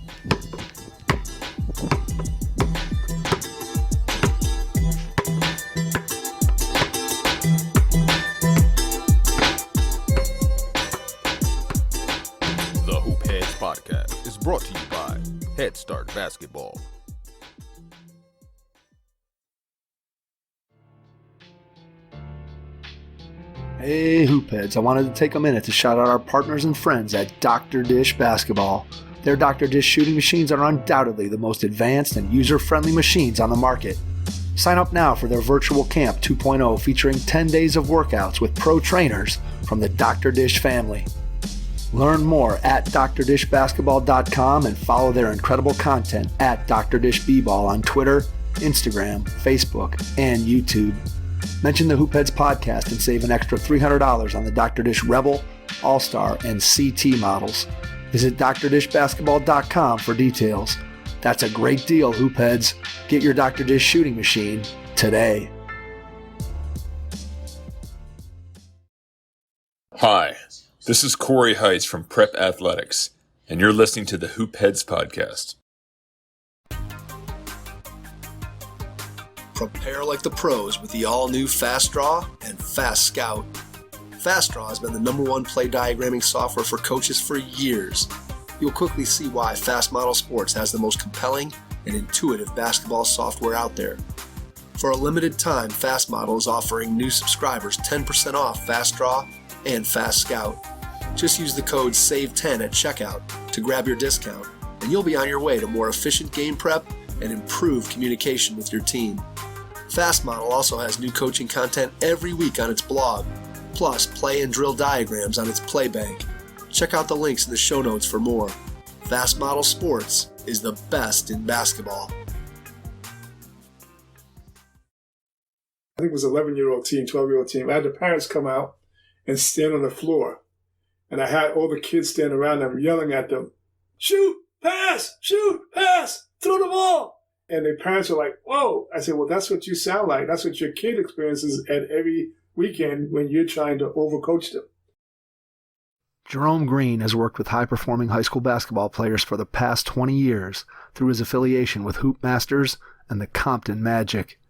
The Hoop Heads Podcast is brought to you by Head Start Basketball. Hey Hoop Heads, I wanted to take a minute to shout out our partners and friends at Dr. Dish Basketball. Their Dr. Dish shooting machines are undoubtedly the most advanced and user-friendly machines on the market. Sign up now for their Virtual Camp 2.0 featuring 10 days of workouts with pro trainers from the Dr. Dish family. Learn more at drdishbasketball.com and follow their incredible content at Dr. Dish B-Ball on Twitter, Instagram, Facebook, and YouTube. Mention the Hoop Heads podcast and save an extra $300 on the Dr. Dish Rebel, All-Star, and CT models. Visit drdishbasketball.com for details. That's a great deal, Hoop Heads. Get your Dr. Dish shooting machine today. Hi, this is Corey Heights from Prep Athletics, and you're listening to the Hoop Heads podcast. Prepare like the pros with the all-new Fast Draw and Fast Scout. Fast Draw has been the #1 play diagramming software for coaches for years. You'll quickly see why Fast Model Sports has the most compelling and intuitive basketball software out there. For a limited time, Fast Model is offering new subscribers 10% off Fast Draw and Fast Scout. Just use the code SAVE10 at checkout to grab your discount, and you'll be on your way to more efficient game prep and improved communication with your team. Fast Model also has new coaching content every week on its blog, plus play and drill diagrams on its Playbank. Check out the links in the show notes for more. Fast Model Sports is the best in basketball. I think it was an 11-year-old team, 12-year-old team. I had the parents come out and stand on the floor. And I had all the kids stand around them yelling at them, shoot, pass, throw the ball. And the parents were like, whoa. I said, well, that's what you sound like. That's what your kid experiences at every weekend when you're trying to overcoach them. Jerome Green has worked with high-performing high school basketball players for the past 20 years through his affiliation with Hoop Masters and the Compton Magic.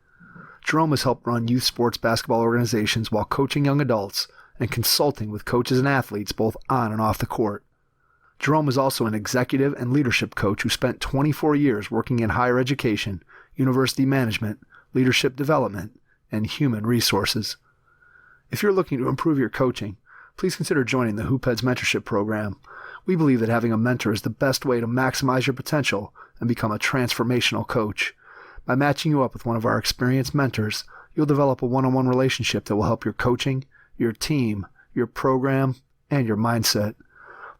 Jerome has helped run youth sports basketball organizations while coaching young adults and consulting with coaches and athletes both on and off the court. Jerome is also an executive and leadership coach who spent 24 years working in higher education, university management, leadership development, and human resources. If you're looking to improve your coaching, please consider joining the Hoop Heads Mentorship Program. We believe that having a mentor is the best way to maximize your potential and become a transformational coach. By matching you up with one of our experienced mentors, you'll develop a one-on-one relationship that will help your coaching, your team, your program, and your mindset.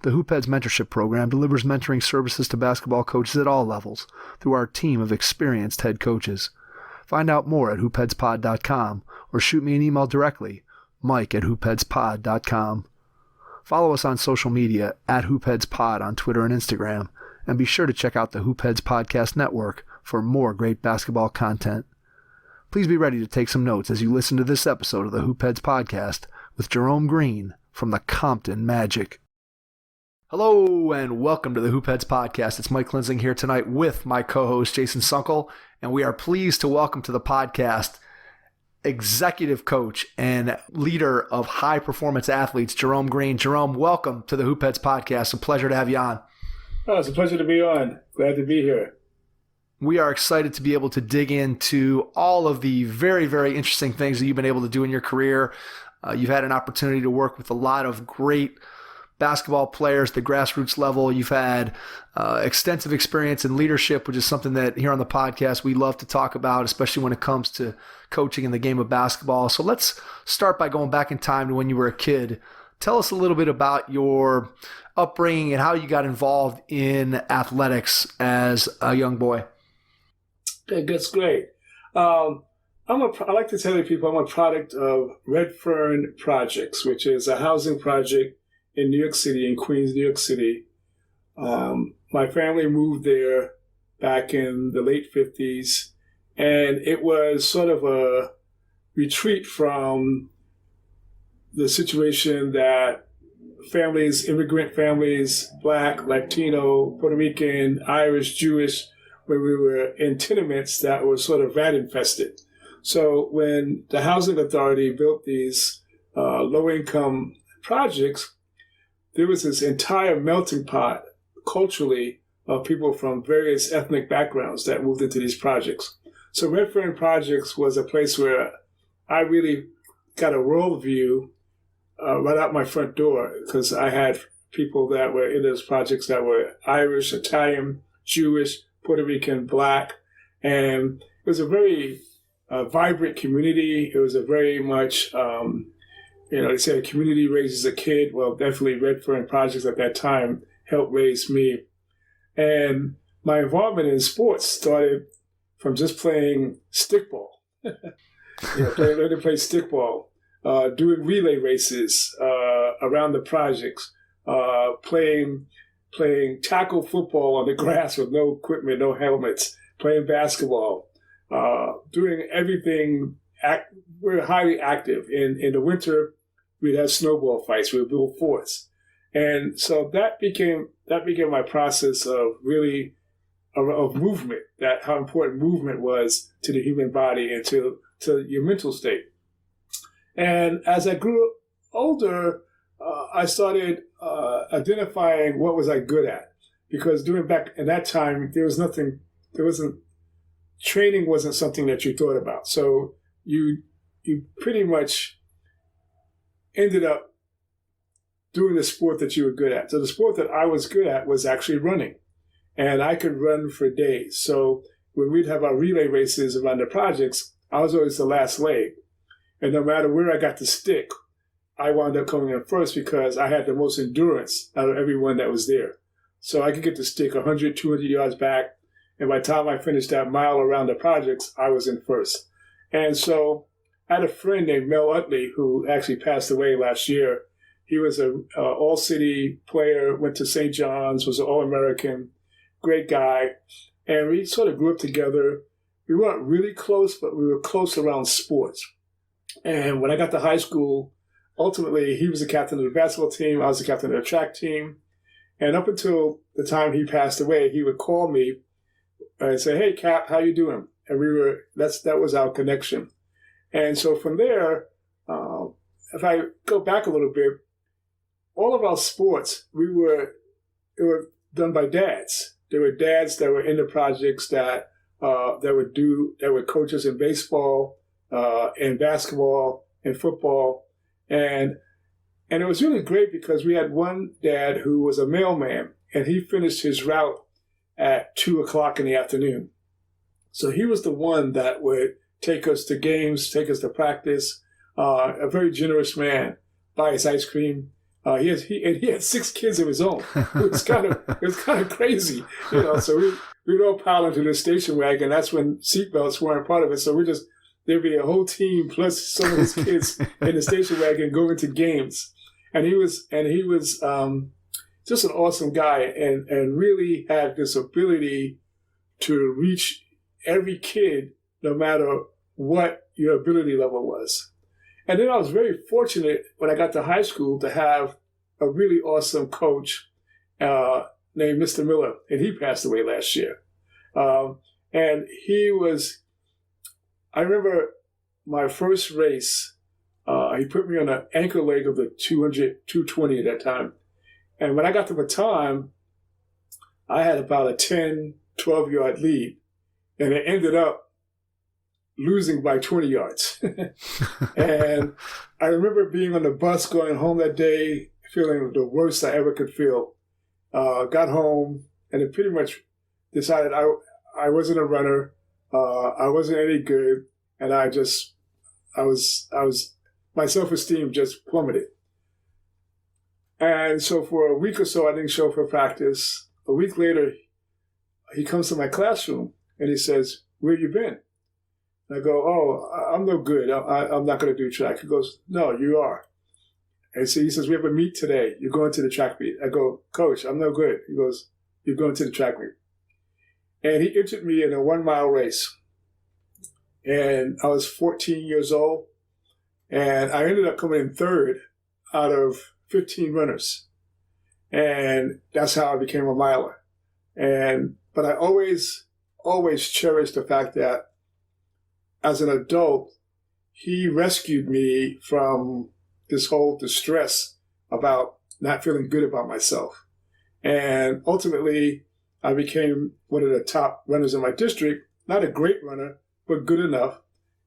The Hoop Heads Mentorship Program delivers mentoring services to basketball coaches at all levels through our team of experienced head coaches. Find out more at hoopheadspod.com or shoot me an email directly, mike@hoopheadspod.com. Follow us on social media at hoopheadspod on Twitter and Instagram, and be sure to check out the Hoop Heads Podcast Network for more great basketball content. Please be ready to take some notes as you listen to this episode of the Hoop Heads Podcast with Jerome Green from the Compton Magic. Hello and welcome to the Hoop Heads Podcast. It's Mike Linsing here tonight with my co-host Jason Sunkel, and we are pleased to welcome to the podcast executive coach and leader of high-performance athletes, Jerome Green. Jerome, welcome to the Hoop Heads Podcast. It's a pleasure to have you on. Oh, it's a pleasure to be on. Glad to be here. We are excited to be able to dig into all of the very, very interesting things that you've been able to do in your career. You've had an opportunity to work with a lot of great basketball players at the grassroots level. You've had extensive experience in leadership, which is something that here on the podcast we love to talk about, especially when it comes to coaching in the game of basketball. So let's start by going back in time to when you were a kid. Tell us a little bit about your upbringing and how you got involved in athletics as a young boy. That's great. I like to tell people I'm a product of Red Fern Projects, which is a housing project in New York City, in Queens, New York City. My family moved there back in the late 50s, and it was sort of a retreat from the situation that families, immigrant families, Black, Latino, Puerto Rican, Irish, Jewish, where we were in tenements that were sort of rat infested. So when the Housing Authority built these low-income projects, there was this entire melting pot culturally of people from various ethnic backgrounds that moved into these projects. So Redfern Projects was a place where I really got a worldview right out my front door, because I had people that were in those projects that were Irish, Italian, Jewish, Puerto Rican, Black, and it was a very vibrant community. It was a very much, they say a community raises a kid. Well, definitely Redfern Projects at that time helped raise me. And my involvement in sports started from just playing stickball. Learning to play stickball, doing relay races around the projects, playing tackle football on the grass with no equipment, no helmets, playing basketball, doing everything. We're highly active. In the winter, we'd have snowball fights. We'd build forts. And so that became my process of really of movement, that how important movement was to the human body and to your mental state. And as I grew older, I started identifying what was I good at, because doing back in that time, training wasn't something that you thought about. So you pretty much ended up doing the sport that you were good at. So the sport that I was good at was actually running, and I could run for days. So when we'd have our relay races around the projects, I was always the last leg. And no matter where I got the stick, I wound up coming in first because I had the most endurance out of everyone that was there. So I could get the stick 100, 200 yards back. And by the time I finished that mile around the projects, I was in first. And so I had a friend named Mel Utley who actually passed away last year. He was an all-city player, went to St. John's, was an All-American, great guy. And we sort of grew up together. We weren't really close, but we were close around sports. And when I got to high school, ultimately, he was the captain of the basketball team. I was the captain of the track team. And up until the time he passed away, he would call me and say, "Hey, Cap, how you doing?" And that was our connection. And so from there, if I go back a little bit, all of our sports, they were done by dads. There were dads that were in the projects that were coaches in baseball, in basketball, in football. And it was really great because we had one dad who was a mailman, and he finished his route at 2:00 in the afternoon. So he was the one that would take us to games, take us to practice, a very generous man, buy us ice cream. He had 6 kids of his own. It was kind of crazy, So we'd all pile into the station wagon. That's when seatbelts weren't part of it. So there'd be a whole team plus some of his kids in the station wagon going to games. And he was just an awesome guy and really had this ability to reach every kid, no matter what your ability level was. And then I was very fortunate when I got to high school to have a really awesome coach named Mr. Miller, and he passed away last year. And I remember my first race, he put me on an anchor leg of the 220 at that time. And when I got the baton, I had about a 10, 12-yard lead, and it ended up losing by 20 yards. And I remember being on the bus going home that day, feeling the worst I ever could feel. Got home, and it pretty much decided I wasn't a runner. I wasn't any good, and my self-esteem just plummeted. And so for a week or so, I didn't show up for practice. A week later, he comes to my classroom and he says, "Where you been?" And I go, "Oh, I'm no good. I'm not going to do track." He goes, "No, you are." And so he says, "We have a meet today. You're going to the track meet." I go, "Coach, I'm no good." He goes, "You're going to the track meet." And he entered me in a 1-mile race. And I was 14 years old. And I ended up coming in third out of 15 runners. And that's how I became a miler. But I always cherished the fact that as an adult, he rescued me from this whole distress about not feeling good about myself. And ultimately, I became one of the top runners in my district, not a great runner, but good enough.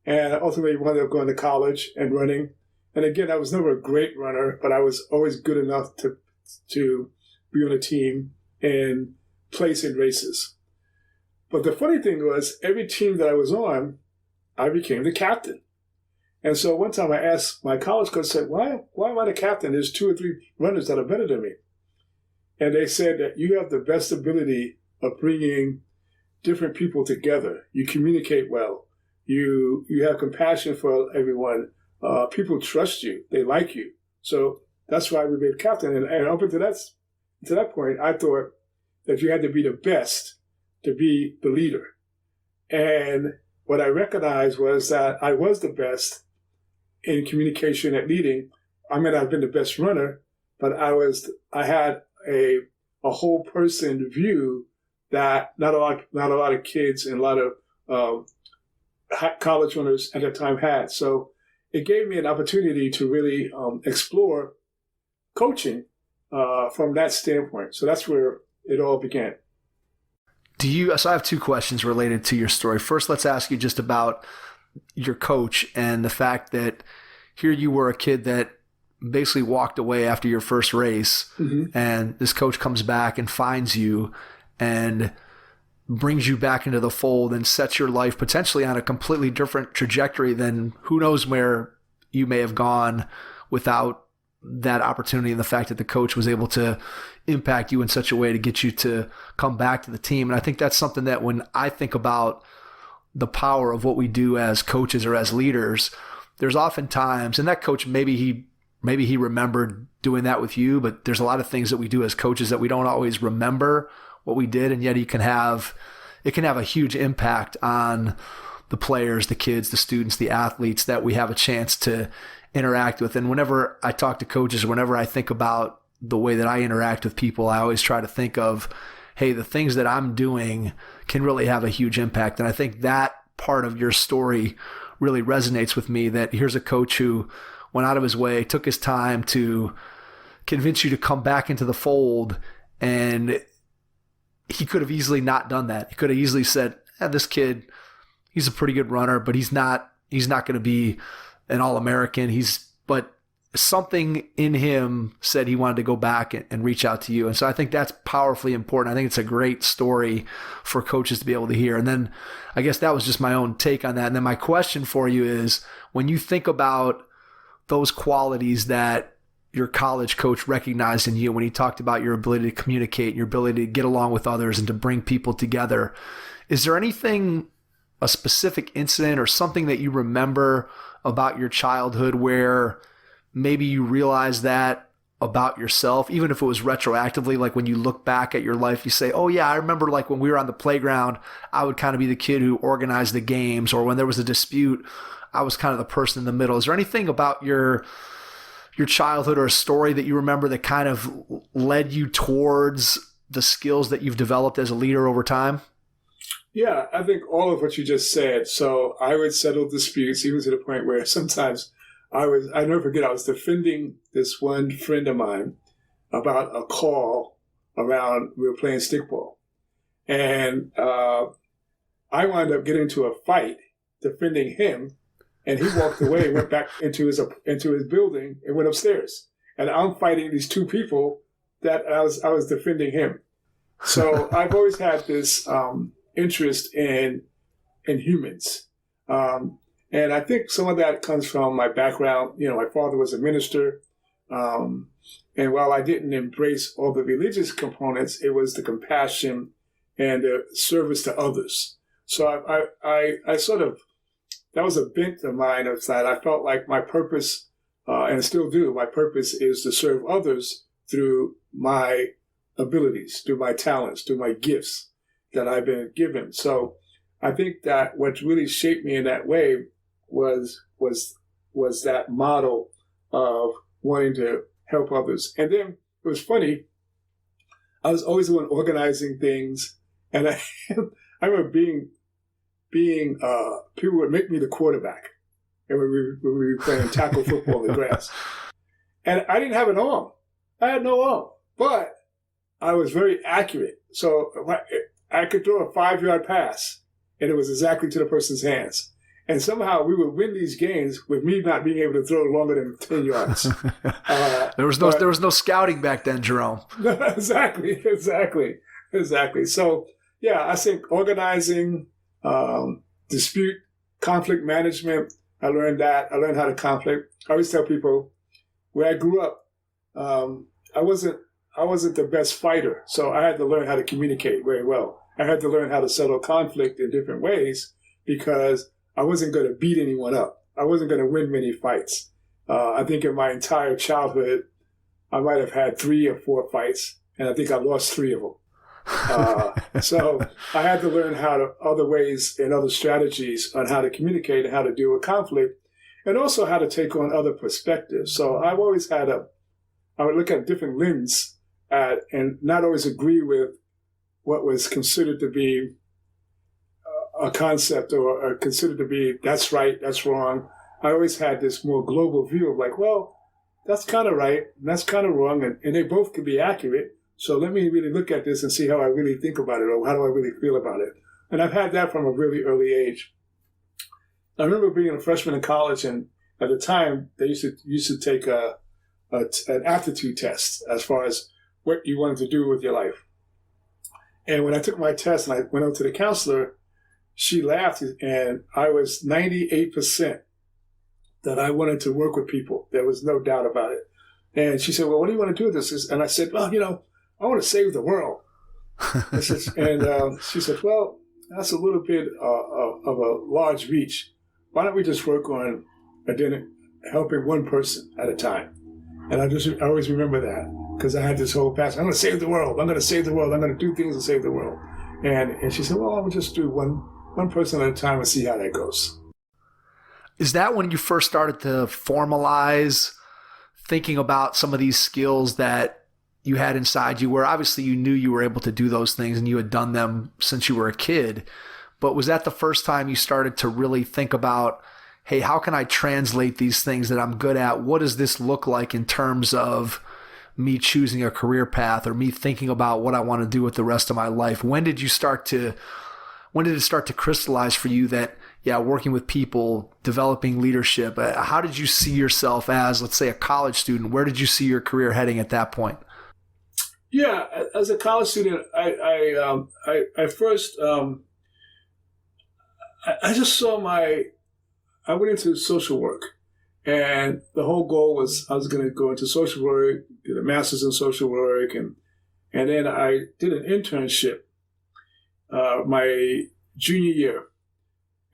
And I ultimately wound up going to college and running. And again, I was never a great runner, but I was always good enough to be on a team and place in races. But the funny thing was, every team that I was on, I became the captain. And so one time I asked my college coach, said, why am I the captain? There's 2 or 3 runners that are better than me. And they said that you have the best ability of bringing different people together. You communicate well. You have compassion for everyone. People trust you. They like you. So that's why we made captain. And up until that point, I thought that you had to be the best to be the leader. And what I recognized was that I was the best in communication and leading. I mean, I've been the best runner, but I had a whole person view that not a lot of kids and a lot of college runners at that time had. So it gave me an opportunity to really explore coaching from that standpoint. So that's where it all began. So I have 2 questions related to your story. First, let's ask you just about your coach and the fact that here you were a kid that basically walked away after your first race, and this coach comes back and finds you and brings you back into the fold and sets your life potentially on a completely different trajectory than who knows where you may have gone without that opportunity, and the fact that the coach was able to impact you in such a way to get you to come back to the team. And I think that's something that when I think about the power of what we do as coaches or as leaders, there's often times, and that coach, maybe he remembered doing that with you, but there's a lot of things that we do as coaches that we don't always remember what we did, and yet it can have a huge impact on the players, the kids, the students, the athletes that we have a chance to interact with. And whenever I talk to coaches, whenever I think about the way that I interact with people, I always try to think of, hey, the things that I'm doing can really have a huge impact. And I think that part of your story really resonates with me, that here's a coach who went out of his way, took his time to convince you to come back into the fold. And he could have easily not done that. He could have easily said, this kid, he's a pretty good runner, but he's not going to be an All-American. But something in him said he wanted to go back and reach out to you. And so I think that's powerfully important. I think it's a great story for coaches to be able to hear. And then I guess that was just my own take on that. And then my question for you is, when you think about those qualities that your college coach recognized in you, when he talked about your ability to communicate, your ability to get along with others and to bring people together, is there anything, a specific incident or something that you remember about your childhood where maybe you realize that about yourself, even if it was retroactively, like when you look back at your life, you say, oh yeah, I remember like when we were on the playground, I would kind of be the kid who organized the games, or when there was a dispute, I was kind of the person in the middle. Is there anything about your childhood or a story that you remember that kind of led you towards the skills that you've developed as a leader over time? Yeah, I think all of what you just said. So I would settle disputes, even to the point where sometimes I never forget, I was defending this one friend of mine about a call around, we were playing stickball. And I wound up getting into a fight defending him, and he walked away and went back into his building and went upstairs. And I'm fighting these 2 people that I was defending him. So I've always had this interest in humans. And I think some of that comes from my background. You know, my father was a minister. And while I didn't embrace all the religious components, it was the compassion and the service to others. So I sort of, that was a bent of mine of that. I felt like my purpose, and still do, my purpose is to serve others through my abilities, through my talents, through my gifts that I've been given. So I think that what really shaped me in that way was that model of wanting to help others. And then it was funny. I was always the one organizing things, and I remember being people would make me the quarterback, and when we were playing tackle football in the grass, and I didn't have an arm. I had no arm, but I was very accurate. So I could throw a 5-yard pass, and it was exactly to the person's hands. And somehow we would win these games with me not being able to throw longer than 10 yards. There was no scouting back then, Jerome. Exactly. So, yeah, I think organizing, dispute, conflict management, I learned that. I learned how to conflict. I always tell people, where I grew up, I wasn't the best fighter, so I had to learn how to communicate very well. I had to learn how to settle conflict in different ways because I wasn't going to beat anyone up. I wasn't going to win many fights. I think in my entire childhood, I might have had 3 or 4 fights, and I think I lost 3 of them. So I had to learn other ways and other strategies on how to communicate and how to deal with conflict, and also how to take on other perspectives. So I've always I would look at different lenses and not always agree with what was considered to be a concept or considered to be that's right, that's wrong. I always had this more global view of like, well, that's kind of right, and that's kind of wrong, and they both can be accurate. So let me really look at this and see how I really think about it, or how do I really feel about it. And I've had that from a really early age. I remember being a freshman in college, and at the time they used to take an aptitude test as far as what you wanted to do with your life. And when I took my test and I went up to the counselor, she laughed, and I was 98% that I wanted to work with people. There was no doubt about it. And she said, well, what do you want to do with this? And I said, well, I want to save the world. And she said, well, that's a little bit of a large reach. Why don't we just work on helping one person at a time? And I always remember that because I had this whole passion. I'm going to save the world. I'm going to save the world. I'm going to do things to save the world. And she said, well, I'll just do one person at a time and see how that goes. Is that when you first started to formalize thinking about some of these skills that you had inside you, where obviously you knew you were able to do those things and you had done them since you were a kid, but was that the first time you started to really think about, hey, how can I translate these things that I'm good at? What does this look like in terms of me choosing a career path or me thinking about what I want to do with the rest of my life? When did it start to crystallize for you that, yeah, working with people, developing leadership, how did you see yourself as, let's say, a college student? Where did you see your career heading at that point? Yeah, as a college student, I first just saw I went into social work, and the whole goal was I was going to go into social work, get a master's in social work, and then I did an internship my junior year,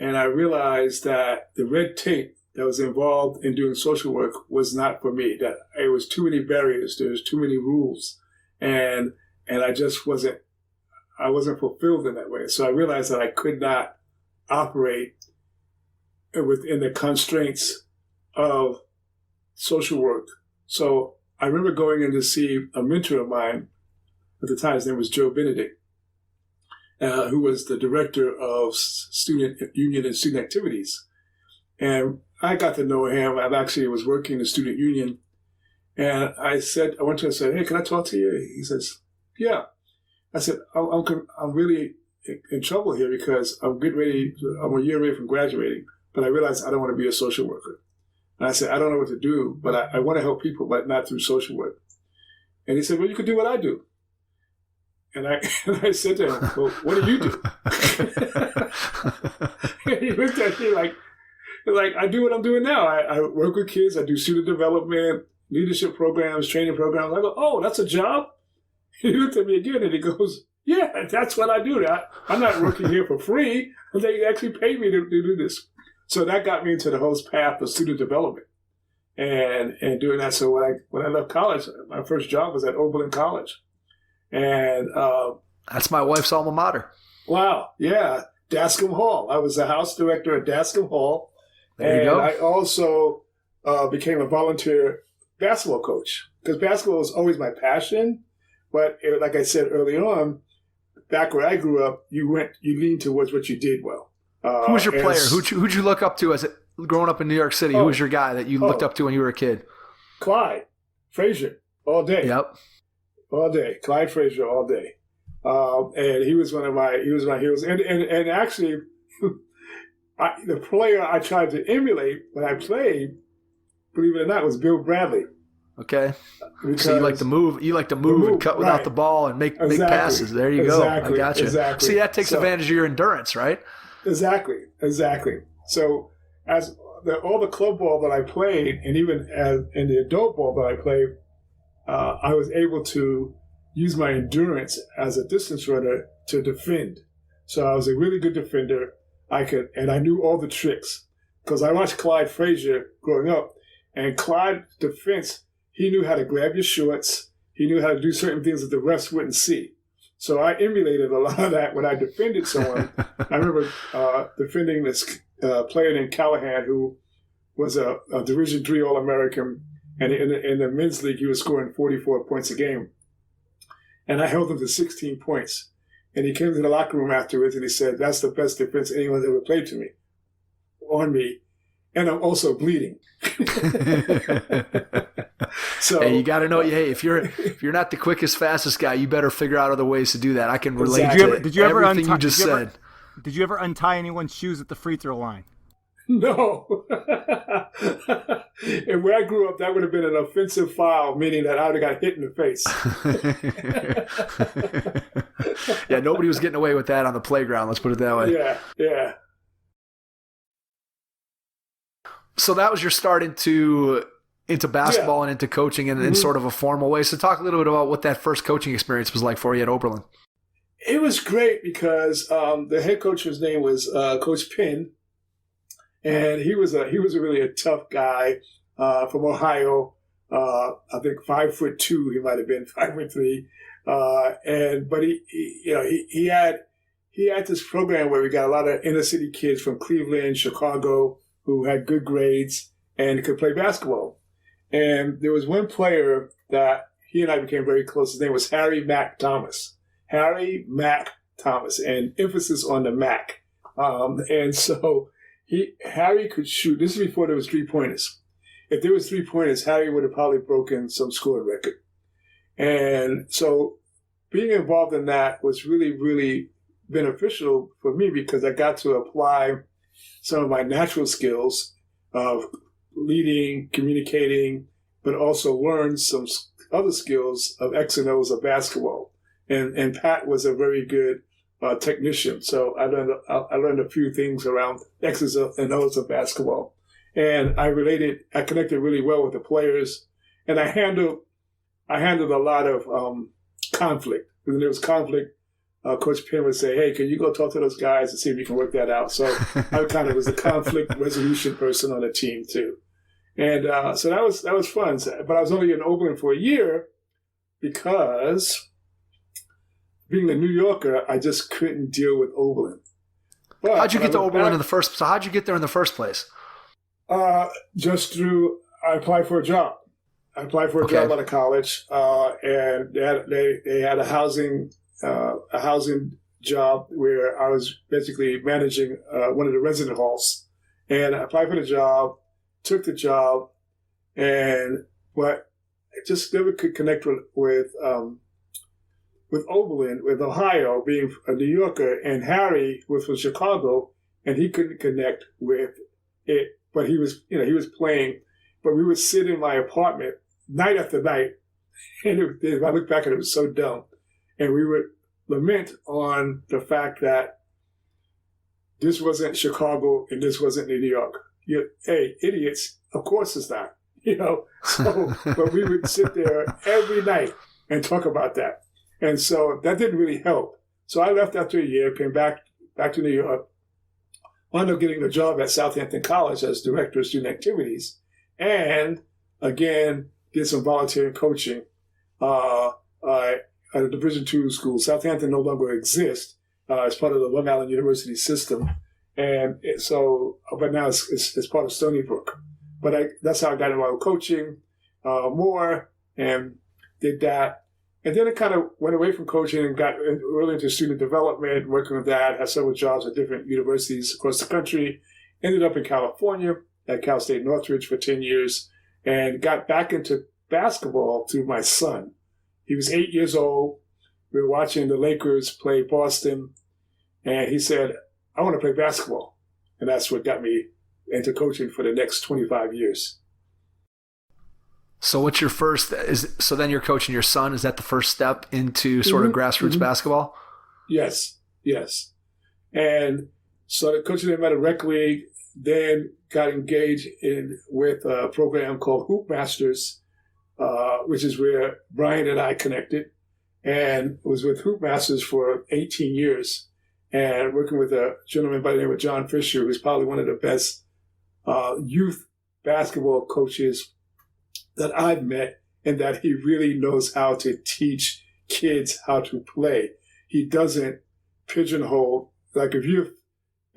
and I realized that the red tape that was involved in doing social work was not for me. That it was too many barriers, there was too many rules, and I just wasn't fulfilled in that way. So I realized that I could not operate within the constraints of social work. So I remember going in to see a mentor of mine at the time. His name was Joe Benedict, who was the director of student union and student activities. And I got to know him. I actually was working in the student union. And I went to him and said, hey, can I talk to you? He says, yeah. I said, I'm really in trouble here because I'm a year away from graduating, but I realized I don't want to be a social worker. And I said, I don't know what to do, but I want to help people, but not through social work. And he said, well, you could do what I do. And I said to him, well, what do you do? And he looked at me like I do what I'm doing now. I work with kids. I do student development, leadership programs, training programs. I go, oh, that's a job? He looked at me again and he goes, yeah, that's what I do. I'm not working here for free. They actually pay me to do this. So that got me into the whole path of student development and doing that. So when I left college, my first job was at Oberlin College. And that's my wife's alma mater. Wow. Yeah. Dascom Hall. I was the house director at Dascom Hall. There you go. I also became a volunteer basketball coach because basketball was always my passion. But like I said early on, back where I grew up, you leaned towards what you did well. Who was your player? Who'd you look up to growing up in New York City? Who was your guy that you looked up to when you were a kid? Clyde Frazier, all day. Yep. All day. Clyde Frazier, all day. And he was one of my heroes. And actually, the player I tried to emulate when I played, believe it or not, was Bill Bradley. Okay. So you like to move. You like to move and cut without the ball and make passes. There you go. I got you. Exactly. See, that takes advantage of your endurance, right? Exactly. So as all the club ball that I played, and even in the adult ball that I played, I was able to use my endurance as a distance runner to defend. So I was a really good defender. And I knew all the tricks because I watched Clyde Frazier growing up, and Clyde's defense, he knew how to grab your shorts. He knew how to do certain things that the refs wouldn't see. So I emulated a lot of that when I defended someone. I remember defending this player named Callahan, who was a Division III All-American, and in the men's league, he was scoring 44 points a game. And I held him to 16 points. And he came to the locker room afterwards, and he said, "That's the best defense anyone's ever played on me. And I'm also bleeding." So hey, you got to know. Hey, if you're not the quickest, fastest guy, you better figure out other ways to do that. I can relate to everything you just said. Did you ever untie anyone's shoes at the free throw line? No. And where I grew up, that would have been an offensive foul, meaning that I would have got hit in the face. Yeah, nobody was getting away with that on the playground. Let's put it that way. Yeah. So that was your start into basketball and into coaching in sort of a formal way. So talk a little bit about what that first coaching experience was like for you at Oberlin. It was great because the head coach's name was Coach Penn, and he was really a tough guy from Ohio. I think 5'2", he might have been 5'3", but he had this program where we got a lot of inner city kids from Cleveland, Chicago, who had good grades and could play basketball. And there was one player that he and I became very close. His name was Harry Mack Thomas. Harry Mack Thomas, and emphasis on the Mac. And so Harry could shoot. This is before there was three-pointers. If there was three-pointers, Harry would have probably broken some scoring record. And so being involved in that was really, really beneficial for me because I got to apply some of my natural skills of leading, communicating, but also learn some other skills of X and O's of basketball. And Pat was a very good technician, so I learned a few things around X's and O's of basketball. And I connected really well with the players, and I handled a lot of conflict. When there was conflict, Coach Penn would say, "Hey, can you go talk to those guys and see if you can work that out?" So I kind of was the conflict resolution person on the team too. And so that was fun. But I was only in Oberlin for a year because being a New Yorker, I just couldn't deal with Oberlin. But how'd you get to Oberlin in the first? So how'd you get there in the first place? Just through I applied for a job. I applied for a job out of college, and they had a housing job where I was basically managing one of the resident halls. And I applied for the job, took the job, but I just never could connect with Oberlin, with Ohio, being a New Yorker, and Harry was from Chicago, and he couldn't connect with it. But he was playing. But we would sit in my apartment night after night, and if I look back at it, it was so dumb. And we would lament on the fact that this wasn't Chicago and this wasn't New York. Hey, idiots! Of course it's not. So, but we would sit there every night and talk about that. And so that didn't really help. So I left after a year, came back to New York, wound up getting a job at Southampton College as director of student activities, and again did some volunteering coaching at a Division II school. Southampton no longer exists as part of the Long Island University system, and but now it's part of Stony Brook. But that's how I got involved with coaching more. and did that. And then it kind of went away from coaching and got really into student development, working with that, had several jobs at different universities across the country, ended up in California at Cal State Northridge for 10 years, and got back into basketball through my son. He was 8 years old. We were watching the Lakers play Boston, and he said, I want to play basketball. And that's what got me into coaching for the next 25 years. So what's your so then you're coaching your son. Is that the first step into sort of grassroots basketball? Yes. And started coaching him at a rec league, then got engaged with a program called Hoop Masters, which is where Brian and I connected, and was with Hoop Masters for 18 years and working with a gentleman by the name of John Fisher, who's probably one of the best youth basketball coaches that I've met, and that he really knows how to teach kids how to play. He doesn't pigeonhole. Like if you're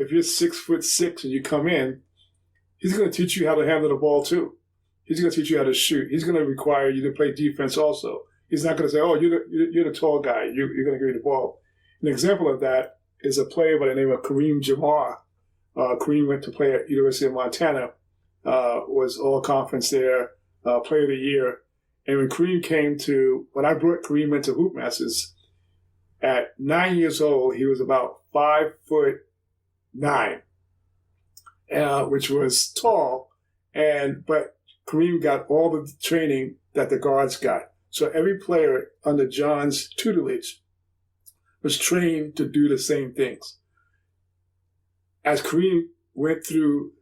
6'6" and you come in, he's going to teach you how to handle the ball too. He's going to teach you how to shoot. He's going to require you to play defense also. He's not going to say, "Oh, you're the tall guy. You're going to give me the ball." An example of that is a player by the name of Kareem Jamar. Kareem went to play at University of Montana, was all conference there. Player of the year. And when I brought Kareem into Hoop Masters, at 9 years old, he was about 5'9", which was tall. But Kareem got all the training that the guards got. So every player under John's tutelage was trained to do the same things. As Kareem went through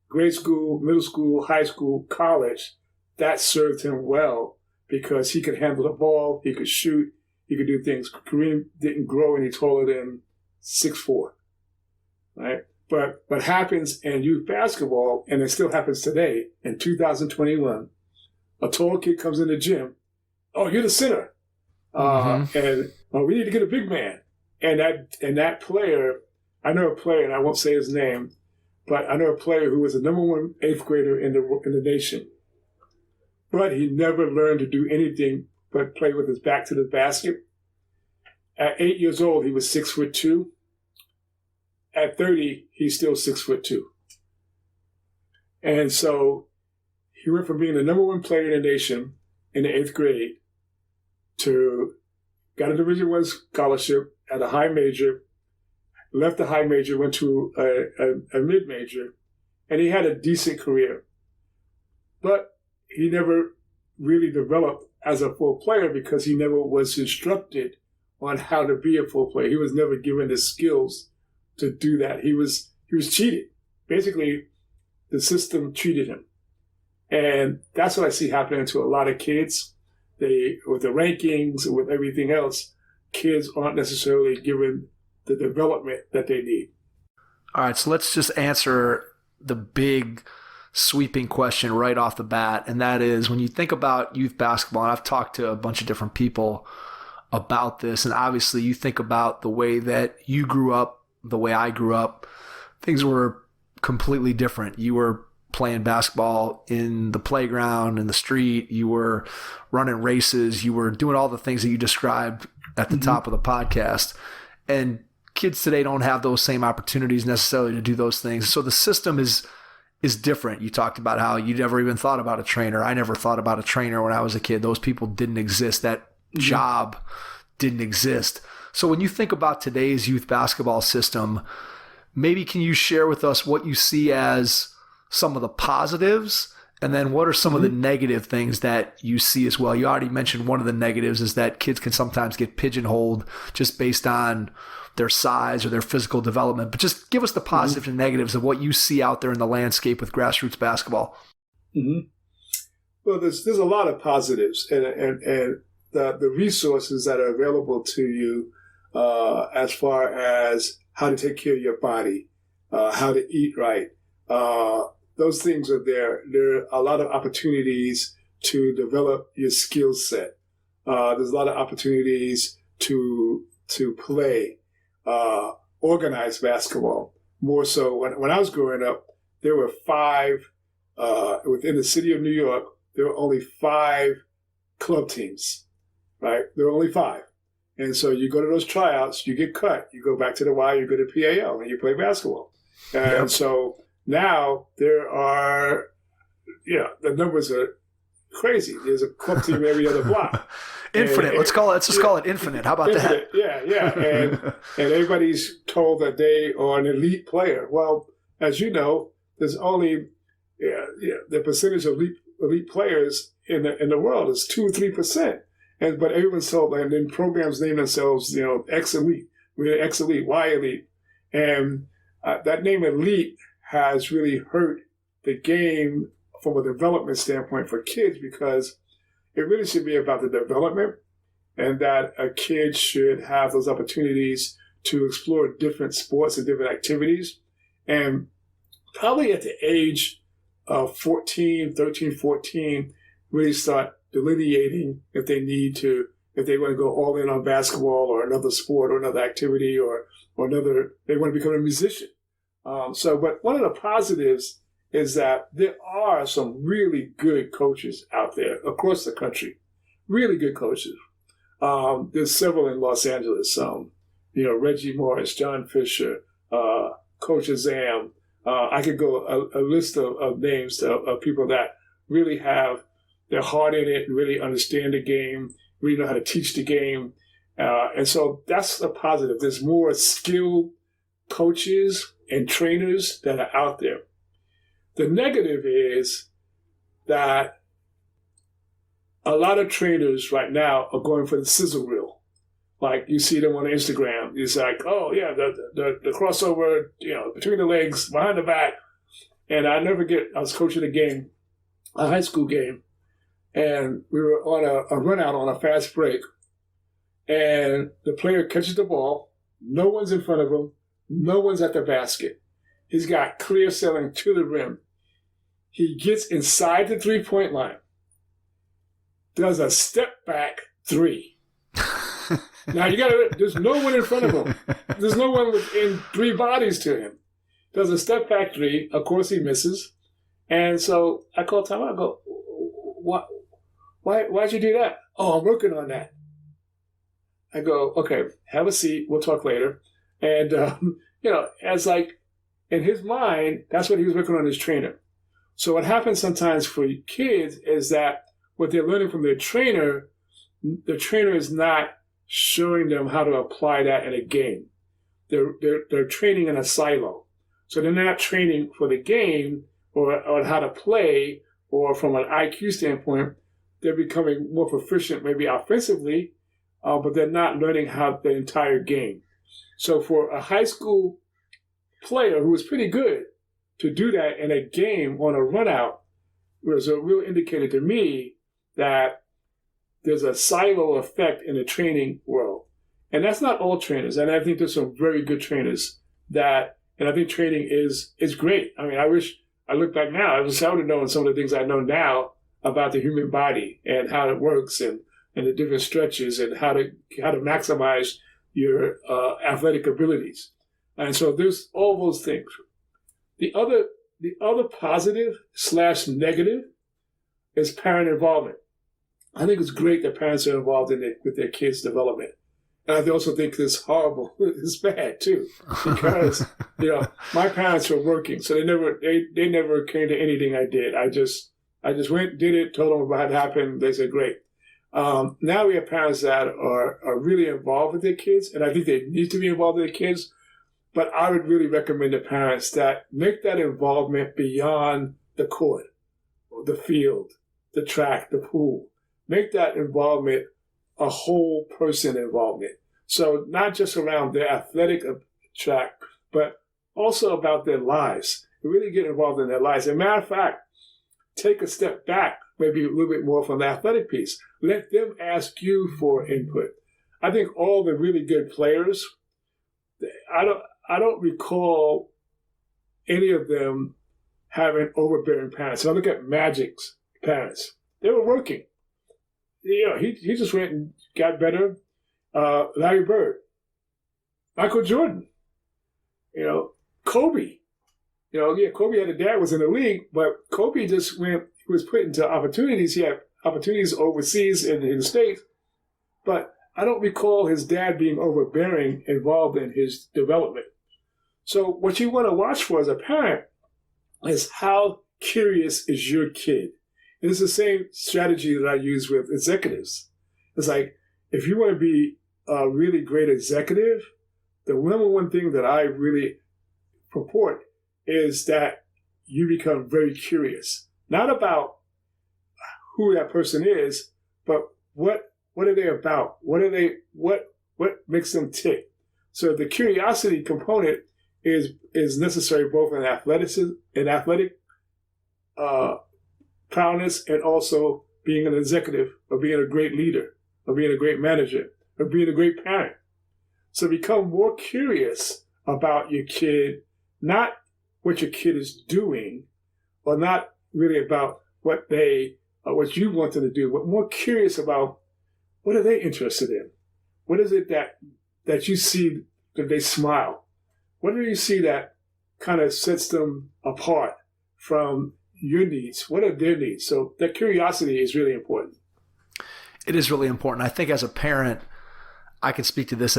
grade school, middle school, high school, college, that served him well because he could handle the ball, he could shoot, he could do things. Kareem didn't grow any taller than 6'4", right? But what happens in youth basketball, and it still happens today, in 2021, a tall kid comes in the gym, "Oh, you're the center." And we need to get a big man. And that player, I know a player, and I won't say his name, but I know a player who was the number one eighth grader in the nation. But he never learned to do anything but play with his back to the basket. At 8 years old, he was 6'2". At 30, he's still 6'2". And so he went from being the number one player in the nation in the 8th grade to got a Division I scholarship at a high major, left the high major, went to a mid-major, and he had a decent career. But he never really developed as a full player because he never was instructed on how to be a full player. He was never given the skills to do that. He was cheated. Basically, the system treated him. And that's what I see happening to a lot of kids. With the rankings and with everything else, kids aren't necessarily given the development that they need. All right, so let's just answer the big sweeping question right off the bat, and that is when you think about youth basketball, and I've talked to a bunch of different people about this, and obviously you think about the way that you grew up, the way I grew up, things were completely different. You were playing basketball in the playground, in the street, you were running races, you were doing all the things that you described at the top of the podcast. And kids today don't have those same opportunities necessarily to do those things. So the system is different. You talked about how you never even thought about a trainer. I never thought about a trainer when I was a kid. Those people didn't exist. That job didn't exist. So when you think about today's youth basketball system, maybe can you share with us what you see as some of the positives, and then what are some of the negative things that you see as well? You already mentioned one of the negatives is that kids can sometimes get pigeonholed just based on their size or their physical development. But just give us the positives and negatives of what you see out there in the landscape with grassroots basketball. Well, there's a lot of positives, and the resources that are available to you as far as how to take care of your body, how to eat right. Those things are there. There are a lot of opportunities to develop your skill set. There's a lot of opportunities to play organized basketball. More so, when I was growing up, there were 5 within the city of New York, there were only 5 club teams, right? There were only 5. And so you go to those tryouts, you get cut, you go back to the Y, you go to PAL, and you play basketball. And so now there are, the numbers are crazy. There's a club team every other block. Infinite. Let's just call it infinite. How about infinite, that? Yeah. And everybody's told that they are an elite player. Well, as you know, there's only the percentage of elite players in the world is 2 or 3%. But everyone's told, and then programs name themselves, X elite, we're X elite, Y elite, and that name elite has really hurt the game from a development standpoint for kids, because it really should be about the development, and that a kid should have those opportunities to explore different sports and different activities. And probably at the age of 13, 14, really start delineating if they want to go all in on basketball or another sport or another activity or they want to become a musician. But one of the positives is that there are some really good coaches out there across the country, really good coaches. There's several in Los Angeles, Reggie Morris, John Fisher, Coach Azam. I could go a list of names of people that really have their heart in it and really understand the game, really know how to teach the game. And so that's a positive. There's more skilled coaches and trainers that are out there. The negative is that a lot of trainers right now are going for the sizzle reel. Like you see them on Instagram. It's like, oh yeah, the crossover, between the legs, behind the back. And I was coaching a high school game, and we were on a run out on a fast break. And the player catches the ball. No one's in front of him. No one's at the basket. He's got clear sailing to the rim. He gets inside the 3-point line, does a step back 3. Now there's no one in front of him. There's no one within 3 bodies to him. Does a step back 3. Of course he misses. And so I call timeout. I go, why'd you do that? Oh, I'm working on that. I go, okay, have a seat. We'll talk later. And, as like in his mind, that's what he was working on as trainer. So what happens sometimes for kids is that what they're learning from their trainer, the trainer is not showing them how to apply that in a game. They're training in a silo. So they're not training for the game or how to play, or from an IQ standpoint, they're becoming more proficient maybe offensively, but they're not learning how the entire game. So for a high school player who was pretty good to do that in a game on a run out was a real indicator to me that there's a silo effect in the training world. And that's not all trainers. And I think there's some very good trainers and I think training is great. I mean, I look back now, I would have known some of the things I know now about the human body and how it works and the different stretches and how to maximize your athletic abilities. And so there's all those things. The other positive / negative is parent involvement. I think it's great that parents are involved with their kids' development. And I also think it's horrible. It's bad too, because my parents were working, so they never came to anything I did. I just went, did it, told them about what happened. They said, great. Now we have parents that are really involved with their kids, and I think they need to be involved with their kids. But I would really recommend to parents that make that involvement beyond the court, the field, the track, the pool. Make that involvement a whole person involvement. So not just around their athletic track, but also about their lives. Really get involved in their lives. As a matter of fact, take a step back, maybe a little bit more from the athletic piece. Let them ask you for input. I think all the really good players, I don't recall any of them having overbearing parents. So I look at Magic's parents. They were working. He just went and got better. Larry Bird, Michael Jordan, Kobe. Kobe had a dad was in the league, but Kobe just went was put into opportunities. He had opportunities overseas in the States, but I don't recall his dad being overbearing involved in his development. So what you want to watch for as a parent is how curious is your kid. And it's the same strategy that I use with executives. It's like, if you want to be a really great executive, the number one thing that I really purport is that you become very curious, not about who that person is, but what are they about? What makes them tick? So the curiosity component is necessary both in athletic prowess, and also being an executive, or being a great leader, or being a great manager, or being a great parent. So become more curious about your kid, not what your kid is doing, or not really about what you want them to do, but more curious about what are they interested in? What is it that you see that they smile? What do you see that kind of sets them apart from your needs? What are their needs? So that curiosity is really important. It is really important. I think as a parent, I can speak to this,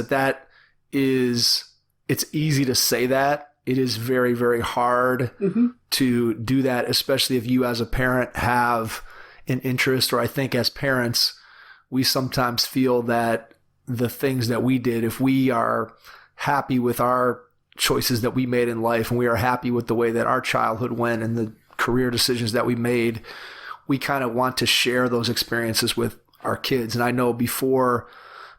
it's easy to say that. It is very, very hard to do that, especially if you as a parent have an interest, or I think as parents, we sometimes feel that the things that we did, if we are happy with our choices that we made in life, and we are happy with the way that our childhood went and the career decisions that we made, we kind of want to share those experiences with our kids. And I know before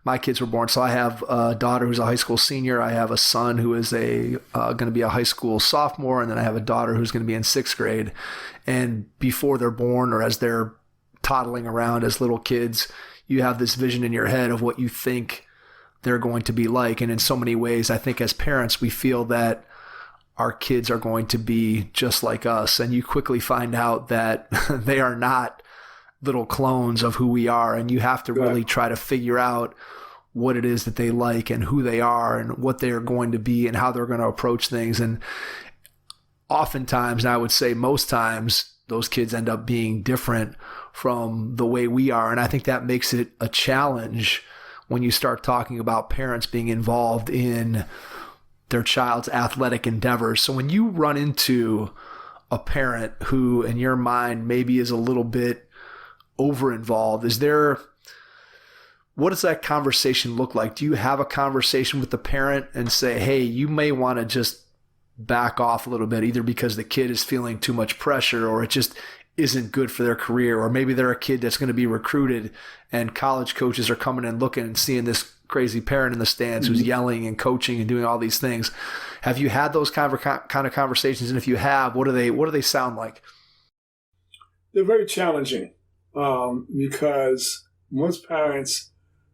my kids were born, so I have a daughter who's a high school senior. I have a son who is going to be a high school sophomore, and then I have a daughter who's going to be in 6th grade. And before they're born, or as they're toddling around as little kids, you have this vision in your head of what you think they're going to be like. And in so many ways, I think as parents, we feel that our kids are going to be just like us. And you quickly find out that they are not little clones of who we are. And you have to really try to figure out what it is that they like, and who they are, and what they're going to be, and how they're going to approach things. And oftentimes, and I would say most times, those kids end up being different from the way we are. And I think that makes it a challenge when you start talking about parents being involved in their child's athletic endeavors. So when you run into a parent who, in your mind, maybe is a little bit over-involved, what does that conversation look like? Do you have a conversation with the parent and say, hey, you may want to just back off a little bit, either because the kid is feeling too much pressure, or it just isn't good for their career, or maybe they're a kid that's going to be recruited and college coaches are coming and looking and seeing this crazy parent in the stands who's yelling and coaching and doing all these things. Have you had those kind of conversations? And if you have, what do they sound like? They're very challenging because most parents,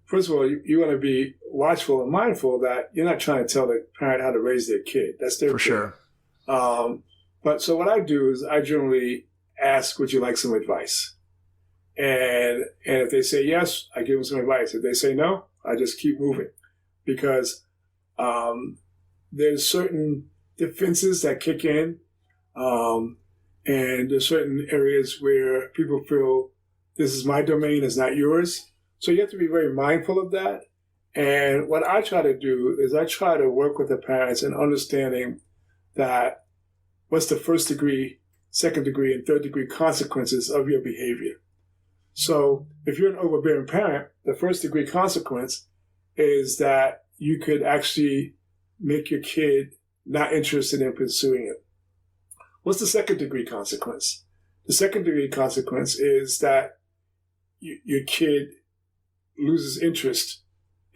first of all, you want to be watchful and mindful that you're not trying to tell the parent how to raise their kid. That's their kid. Sure. But so what I do is I generally ask, would you like some advice? And if they say yes, I give them some advice. If they say no, I just keep moving, because there's certain defenses that kick in, and there's certain areas where people feel this is my domain, it's not yours. So you have to be very mindful of that. And what I try to do is I try to work with the parents in understanding that what's the first degree, second degree, and third degree consequences of your behavior. So if you're an overbearing parent, the first degree consequence is that you could actually make your kid not interested in pursuing it. What's the second degree consequence? The second degree consequence is that your kid loses interest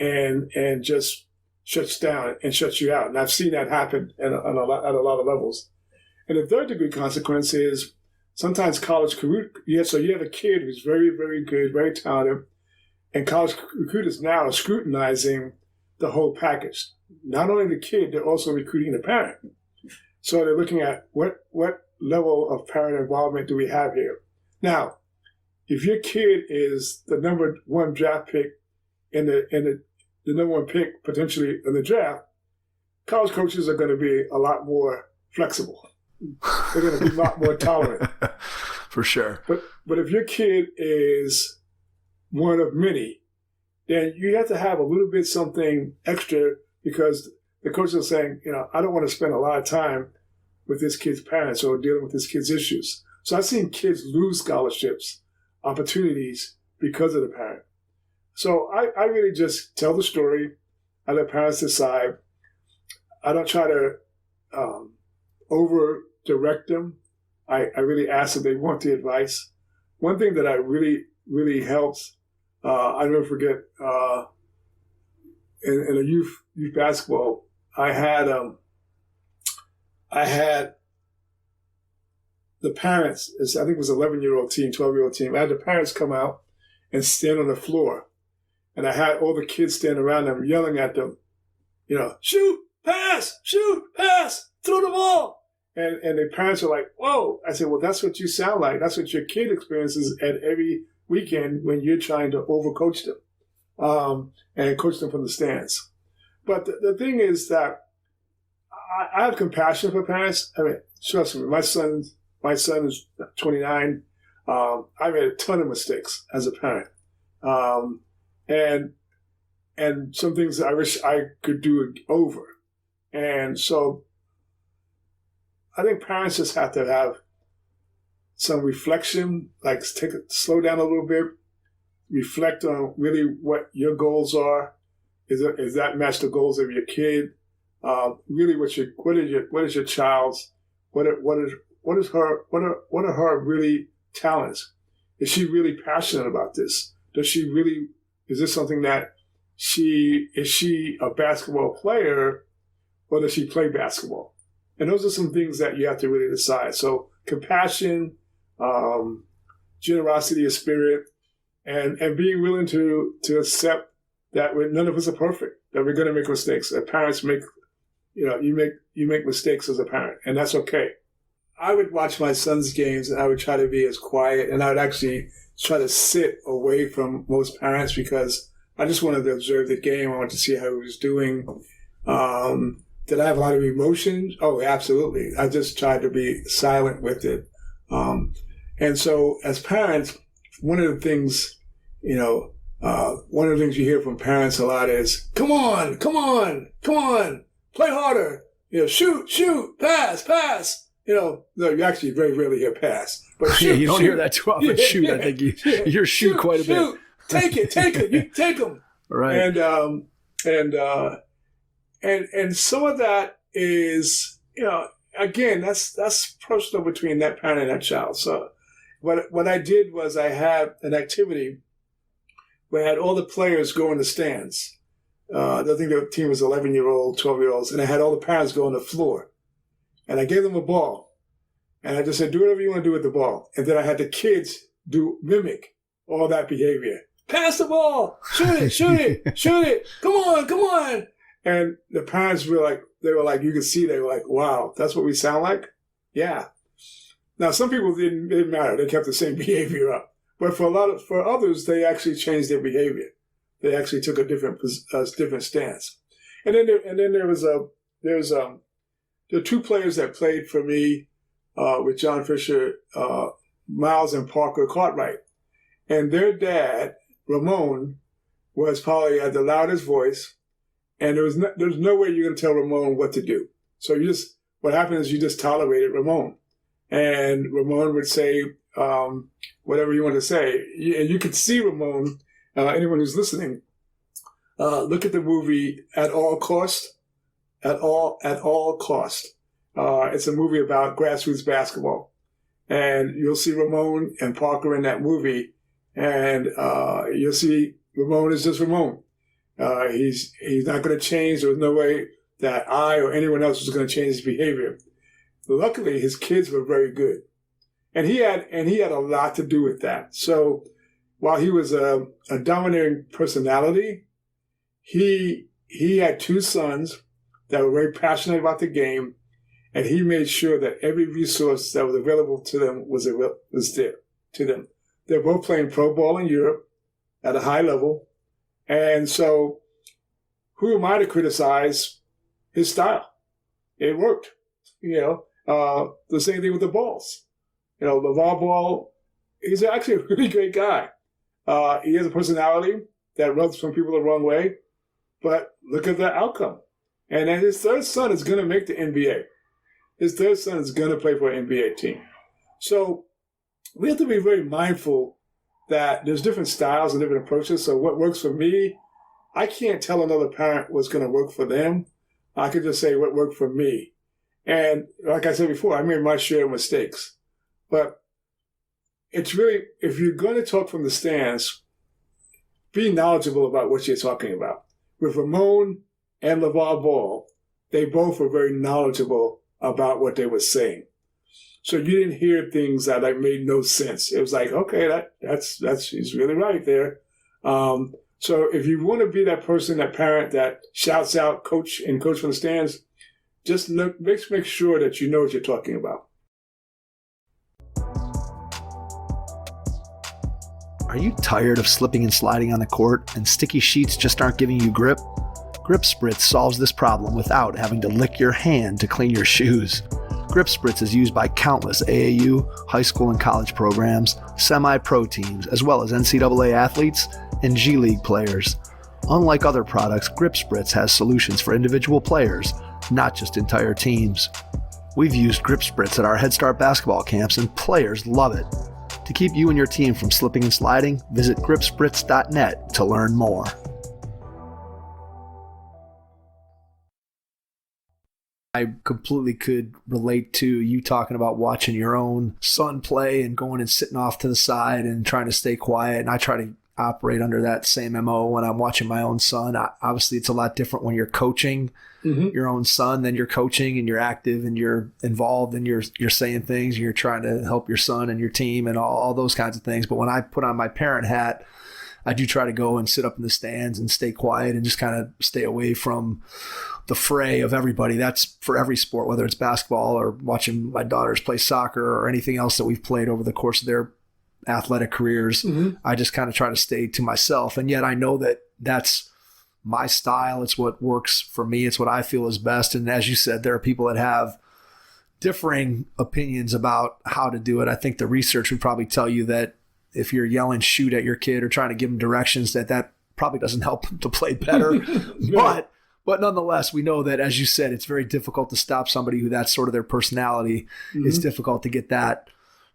and just shuts down and shuts you out. And I've seen that happen at a lot of levels. And the third degree consequence is sometimes college recruiters. So you have a kid who's very, very good, very talented, and college recruiters now are scrutinizing the whole package. Not only the kid, they're also recruiting the parent. So they're looking at what level of parent involvement do we have here. Now, if your kid is the number one draft pick in the number one pick potentially in the draft, college coaches are going to be a lot more flexible. They're going to be a lot more tolerant. For sure. But if your kid is one of many, then you have to have a little bit something extra because the coach is saying, I don't want to spend a lot of time with this kid's parents or dealing with this kid's issues. So I've seen kids lose scholarships, opportunities because of the parent. So I really just tell the story. I let parents decide. I don't try to over direct them. I really ask if they want the advice. One thing that I really, really helps, I never forget, in a youth basketball, I had the parents, I think it was an 11-year-old team, 12-year-old team. I had the parents come out and stand on the floor. And I had all the kids standing around them yelling at them, shoot, pass, throw the ball. And the parents are like, whoa. I said, well, that's what you sound like. That's what your kid experiences at every weekend when you're trying to overcoach them and coach them from the stands. But the thing is that I have compassion for parents. I mean, trust me, my son is 29. I made a ton of mistakes as a parent. And some things I wish I could do over. And so I think parents just have to have some reflection, like slow down a little bit, reflect on really what your goals are. Is that match the goals of your kid? Really, what is your child's? What are her really talents? Is she really passionate about this? Is this something that is she a basketball player, or does she play basketball? And those are some things that you have to really decide. So compassion, generosity of spirit, and being willing to accept that none of us are perfect, that we're going to make mistakes. That parents make, you make mistakes as a parent, and that's okay. I would watch my son's games, and I would try to be as quiet, and I would actually try to sit away from most parents because I just wanted to observe the game. I wanted to see how he was doing. Did I have a lot of emotions? Oh, absolutely. I just tried to be silent with it. And so as parents, one of the things you hear from parents a lot is, come on, play harder, shoot, pass. No, you actually very rarely hear pass. But shoot, you don't hear that too often. Shoot, I think you hear shoot quite a bit. Take it. You take them. Right. And some of that is, again, that's personal between that parent and that child. So what I did was I had an activity where I had all the players go in the stands. I think the team was 11-year-old, 12-year-olds, and I had all the parents go on the floor. And I gave them a ball. And I just said, do whatever you want to do with the ball. And then I had the kids mimic all that behavior. Pass the ball. Shoot it. Come on. And the parents were like, you could see, they were like, wow, that's what we sound like? Yeah. Now, some people didn't matter. They kept the same behavior up. But for others, they actually changed their behavior. They actually took a different stance. And then there are two players that played for me with John Fisher, Miles and Parker Cartwright. And their dad, Ramon, was probably had the loudest voice. And there's no way you're going to tell Ramon what to do. So what happened is you just tolerated Ramon. And Ramon would say whatever you want to say. And you could see Ramon, anyone who's listening, look at the movie At All Cost. At all cost. It's a movie about grassroots basketball. And you'll see Ramon and Parker in that movie. And you'll see Ramon is just Ramon. He's not going to change. There's no way that I or anyone else was going to change his behavior. Luckily, his kids were very good. And he had a lot to do with that. So while he was a dominating personality, he had two sons that were very passionate about the game, and he made sure that every resource that was available to them was there to them. They're both playing pro ball in Europe at a high level, and so who am I to criticize his style? It worked, the same thing with the balls. LeVar Ball, he's actually a really great guy. He has a personality that rubs some people the wrong way, but look at the outcome. And then his third son is going to make the NBA. His third son is going to play for an NBA team. So we have to be very mindful that there's different styles and different approaches. So what works for me, I can't tell another parent what's going to work for them. I could just say what worked for me. And like I said before, I made my share of mistakes. But it's really, if you're going to talk from the stands, be knowledgeable about what you're talking about. With Ramon and LeVar Ball, they both were very knowledgeable about what they were saying. So you didn't hear things that made no sense. It was like, okay, that's he's really right there. So if you want to be that person, that parent that shouts out, coach from the stands, just make sure that you know what you're talking about. Are you tired of slipping and sliding on the court and sticky sheets just aren't giving you grip? Grip Spritz solves this problem without having to lick your hand to clean your shoes. Grip Spritz is used by countless AAU, high school and college programs, semi-pro teams, as well as NCAA athletes and G League players. Unlike other products, Grip Spritz has solutions for individual players, not just entire teams. We've used Grip Spritz at our Head Start basketball camps and players love it. To keep you and your team from slipping and sliding, visit gripspritz.net to learn more. I completely could relate to you talking about watching your own son play and going and sitting off to the side and trying to stay quiet. And I try to operate under that same MO when I'm watching my own son. Obviously, it's a lot different when you're coaching your own son than you're coaching and you're active and you're involved and you're saying things. You're trying to help your son and your team and all those kinds of things. But when I put on my parent hat, I do try to go and sit up in the stands and stay quiet and just kind of stay away from the fray of everybody. That's for every sport, whether it's basketball or watching my daughters play soccer or anything else that we've played over the course of their athletic careers. I just kind of try to stay to myself. And yet I know that that's my style. It's what works for me. It's what I feel is best. And as you said, there are people that have differing opinions about how to do it. I think the research would probably tell you that if you're yelling shoot at your kid or trying to give them directions, that probably doesn't help them to play better. But nonetheless, we know that, as you said, it's very difficult to stop somebody who that's sort of their personality. It's difficult to get that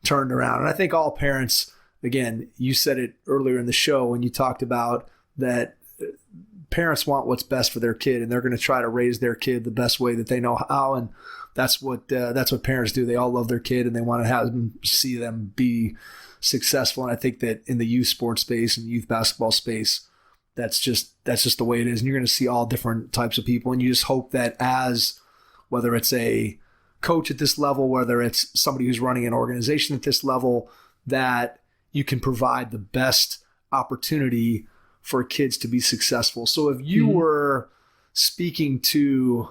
turned around. And I think all parents, again, you said it earlier in the show when you talked about that parents want what's best for their kid, and they're going to try to raise their kid the best way that they know how. And that's what parents do. They all love their kid, and they want to see them be successful. And I think that in the youth sports space and youth basketball space, that's just the way it is. And you're going to see all different types of people. And you just hope that as, whether it's a coach at this level, whether it's somebody who's running an organization at this level, that you can provide the best opportunity for kids to be successful. So if you were speaking to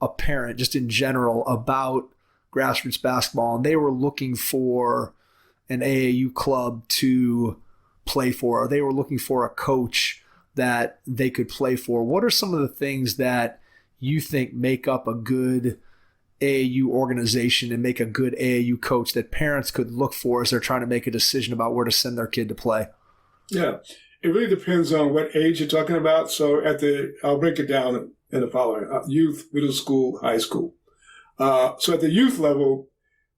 a parent just in general about grassroots basketball and they were looking for an AAU club to play for, or they were looking for a coach that they could play for, what are some of the things that you think make up a good AAU organization and make a good AAU coach that parents could look for as they're trying to make a decision about where to send their kid to play? Yeah, it really depends on what age you're talking about. So I'll break it down in the following: youth, middle school, high school. So at the youth level,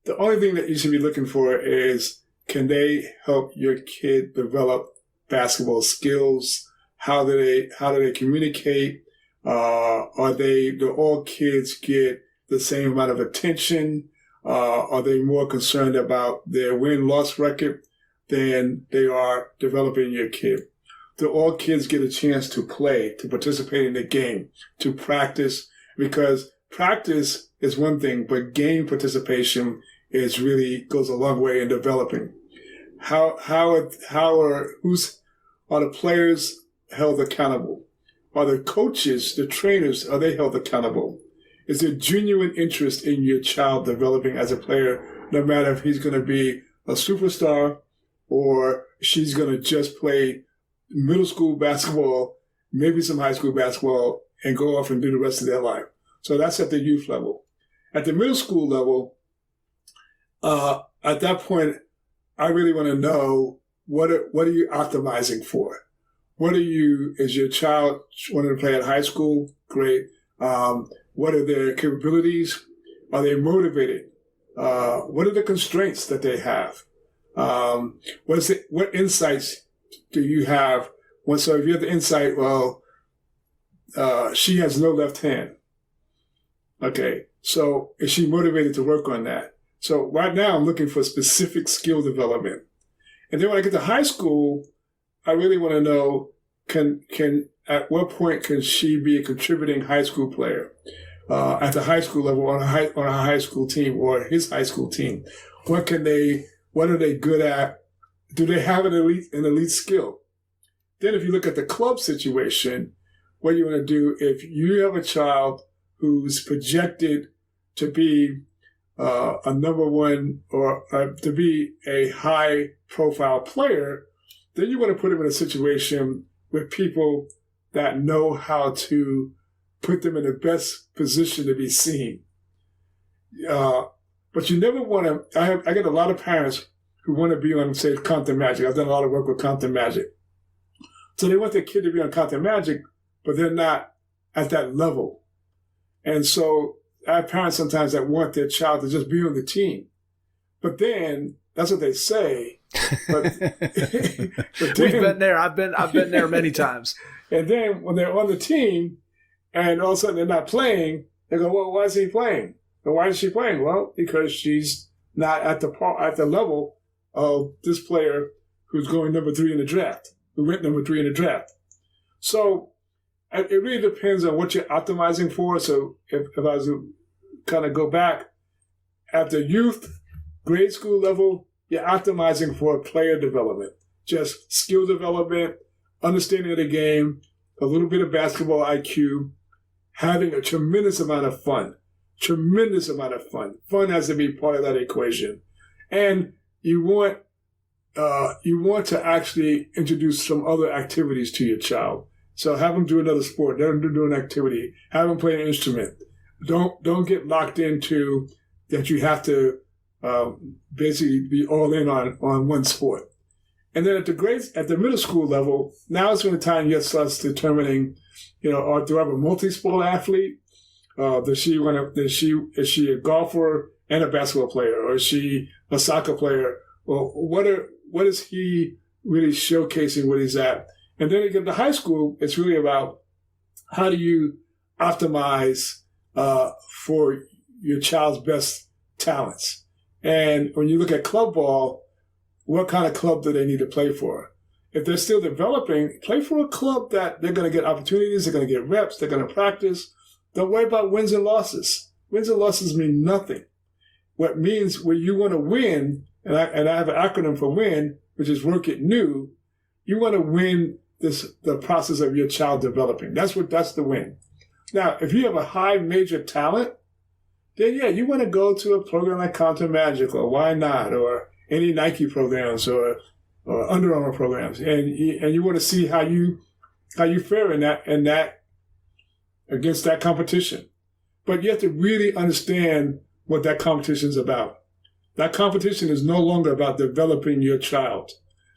the only thing that you should be looking for is, can they help your kid develop basketball skills? How do they communicate? Do all kids get the same amount of attention? Are they more concerned about their win-loss record than they are developing your kid? Do all kids get a chance to play, to participate in the game, to practice? Because practice is one thing, but game participation goes a long way in developing. Are the players held accountable? Are the coaches, the trainers, are they held accountable? Is there genuine interest in your child developing as a player, no matter if he's going to be a superstar or she's going to just play middle school basketball, maybe some high school basketball, and go off and do the rest of their life? So that's at the youth level. At the middle school level, at that point, I really want to know what are you optimizing for? Is your child wanting to play at high school? Great. What are their capabilities? Are they motivated? What are the constraints that they have? What insights do you have? So if you have the insight, well, she has no left hand. Okay, so is she motivated to work on that? So right now I'm looking for specific skill development. And then when I get to high school, I really want to know, at what point can she be a contributing high school player at the high school level on a high school team or his high school team? What are they good at? Do they have an elite skill? Then if you look at the club situation, what you want to do, if you have a child who's projected to be a number one or to be a high profile player, then you want to put him in a situation with people that know how to put them in the best position to be seen. But you never want to, I get a lot of parents who want to be on, say, Compton Magic. I've done a lot of work with Compton Magic. So they want their kid to be on Compton Magic, but they're not at that level. And so I have parents sometimes that want their child to just be on the team. But then, that's what they say. But then, we've been there. I've been there many times. And then when they're on the team and all of a sudden they're not playing, they go, well, why is he playing? And why is she playing? Well, because she's not at the level of this player who's going number 3 in the draft, who went number 3 in the draft. So it really depends on what you're optimizing for. So if I was to kind of go back, at the youth, grade school level, you're optimizing for player development, just skill development, understanding of the game, a little bit of basketball IQ, having a tremendous amount of fun. Tremendous amount of fun. Fun has to be part of that equation. And you want to actually introduce some other activities to your child. So have them do another sport, have them do an activity, have them play an instrument. Don't get locked into that you have to basically be all in on one sport. And then at the middle school level, now is when the time gets us determining, do I have a multi-sport athlete? Is she a golfer and a basketball player, or is she a soccer player? Well, what is he really showcasing what he's at? And then again, the high school, it's really about how do you optimize for your child's best talents. And when you look at club ball, what kind of club do they need to play for? If they're still developing, play for a club that they're going to get opportunities, they're going to get reps, they're going to practice. Don't worry about wins and losses. Wins and losses mean nothing. What means when you want to win, and I have an acronym for win, which is work it new, you want to win the process of your child developing. That's the win. Now, if you have a high major talent, then yeah, you want to go to a program like Compton Magic, or why not, or any Nike programs or Under Armour programs, and you want to see how you fare in that against that competition. But you have to really understand what that competition is about. That competition is no longer about developing your child.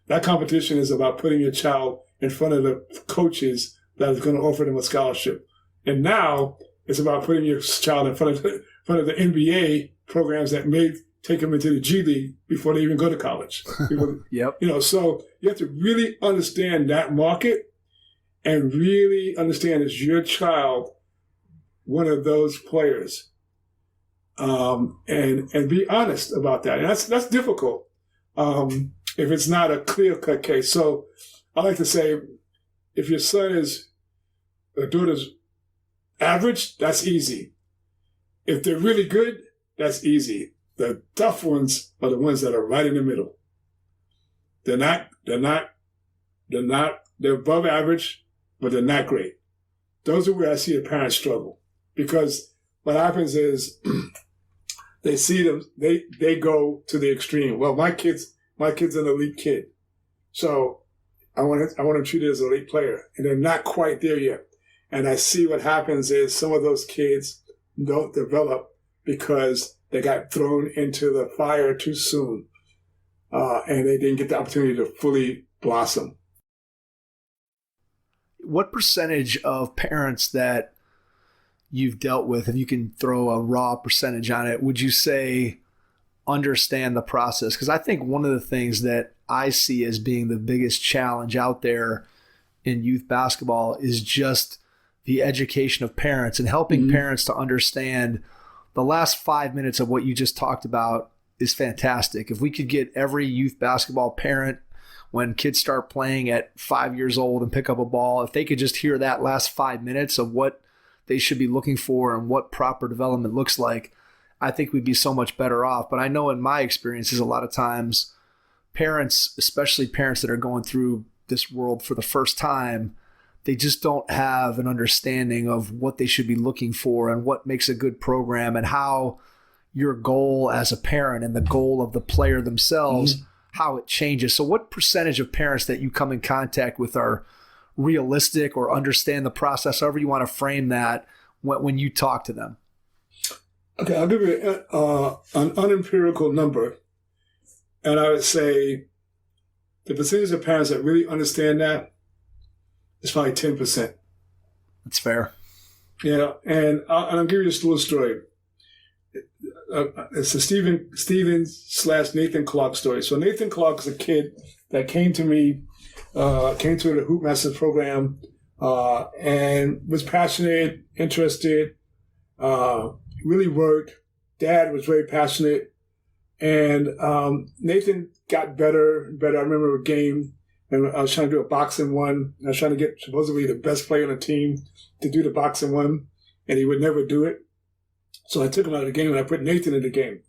That competition is about putting your child in front of the coaches that is going to offer them a scholarship. And now it's about putting your child in front of the NBA programs that may take them into the G League before they even go to college. Yep. So you have to really understand that market and really understand, is your child one of those players? And be honest about that. And that's difficult if it's not a clear-cut case. So I like to say, if your son or daughter's average, that's easy. If they're really good, that's easy. The tough ones are the ones that are right in the middle. They're above average, but they're not great. Those are where I see the parents struggle, because what happens is they see them, they go to the extreme. Well, my kid's an elite kid, so I want to treat it as an elite player, and they're not quite there yet. And I see what happens is some of those kids don't develop because they got thrown into the fire too soon, and they didn't get the opportunity to fully blossom. What percentage of parents that you've dealt with, if you can throw a raw percentage on it, would you say understand the process? Because I think one of the things that I see as being the biggest challenge out there in youth basketball is just the education of parents and helping parents to understand the last 5 minutes of what you just talked about is fantastic. If we could get every youth basketball parent, when kids start playing at 5 years old and pick up a ball, if they could just hear that last 5 minutes of what they should be looking for and what proper development looks like, I think we'd be so much better off. But I know in my experiences, a lot of times parents, especially parents that are going through this world for the first time, they just don't have an understanding of what they should be looking for and what makes a good program and how your goal as a parent and the goal of the player themselves, how it changes. So what percentage of parents that you come in contact with are realistic or understand the process, however you want to frame that, when you talk to them? Okay, I'll give you an unempirical number. And I would say the percentage of parents that really understand that is probably 10%. That's fair. Yeah, and I'll give you this little story. It's a Stephen/Nathan Clark story. So Nathan Clark is a kid that came to me, came to the Hoop Masters program, and was passionate, interested, really worked. Dad was very passionate. And Nathan got better and better. I remember a game, and I was trying to do a boxing one. I was trying to get supposedly the best player on the team to do the boxing one, and he would never do it. So I took him out of the game, and I put Nathan in the game.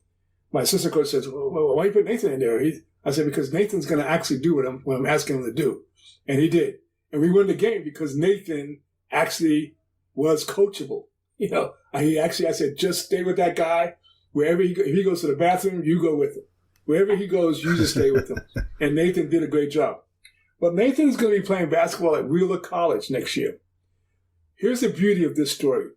My assistant coach says, well, why you put Nathan in there? I said, because Nathan's going to actually do what I'm asking him to do. And he did. And we won the game because Nathan actually was coachable. You know, I said, just stay with that guy. Wherever if he goes to the bathroom, you go with him. Wherever he goes, you just stay with him. And Nathan did a great job. But Nathan's going to be playing basketball at Wheeler College next year. Here's the beauty of this story.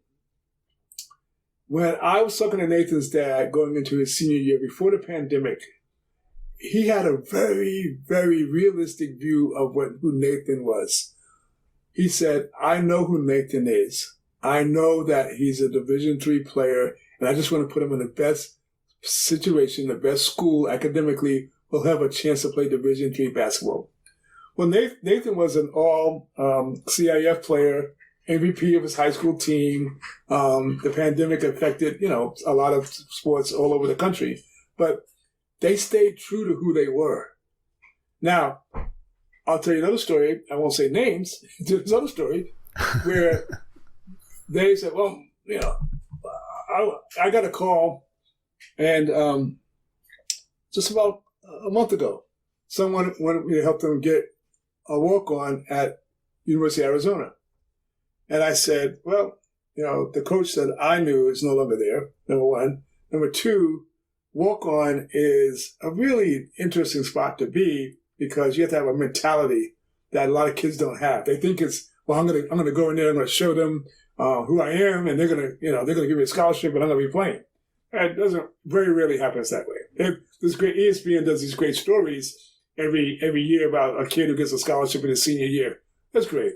When I was talking to Nathan's dad going into his senior year before the pandemic, he had a very, very realistic view of who Nathan was. He said, I know who Nathan is. I know that he's a Division III player, and I just want to put him in the best situation, the best school academically will have a chance to play Division III basketball. Well, Nathan was an all CIF player, MVP of his high school team. The pandemic affected, a lot of sports all over the country, but they stayed true to who they were. Now, I'll tell you another story. I won't say names. There's another story where they said, well, I got a call, and just about a month ago, someone wanted me to help them get a walk-on at University of Arizona. And I said, well, the coach that I knew is no longer there, number one. Number two, walk-on is a really interesting spot to be because you have to have a mentality that a lot of kids don't have. They think it's, well, I'm gonna go in there, I'm gonna show them who I am, and they're gonna give me a scholarship, and I'm gonna be playing. It doesn't very rarely happens that way. This great ESPN does these great stories every year about a kid who gets a scholarship in his senior year. That's great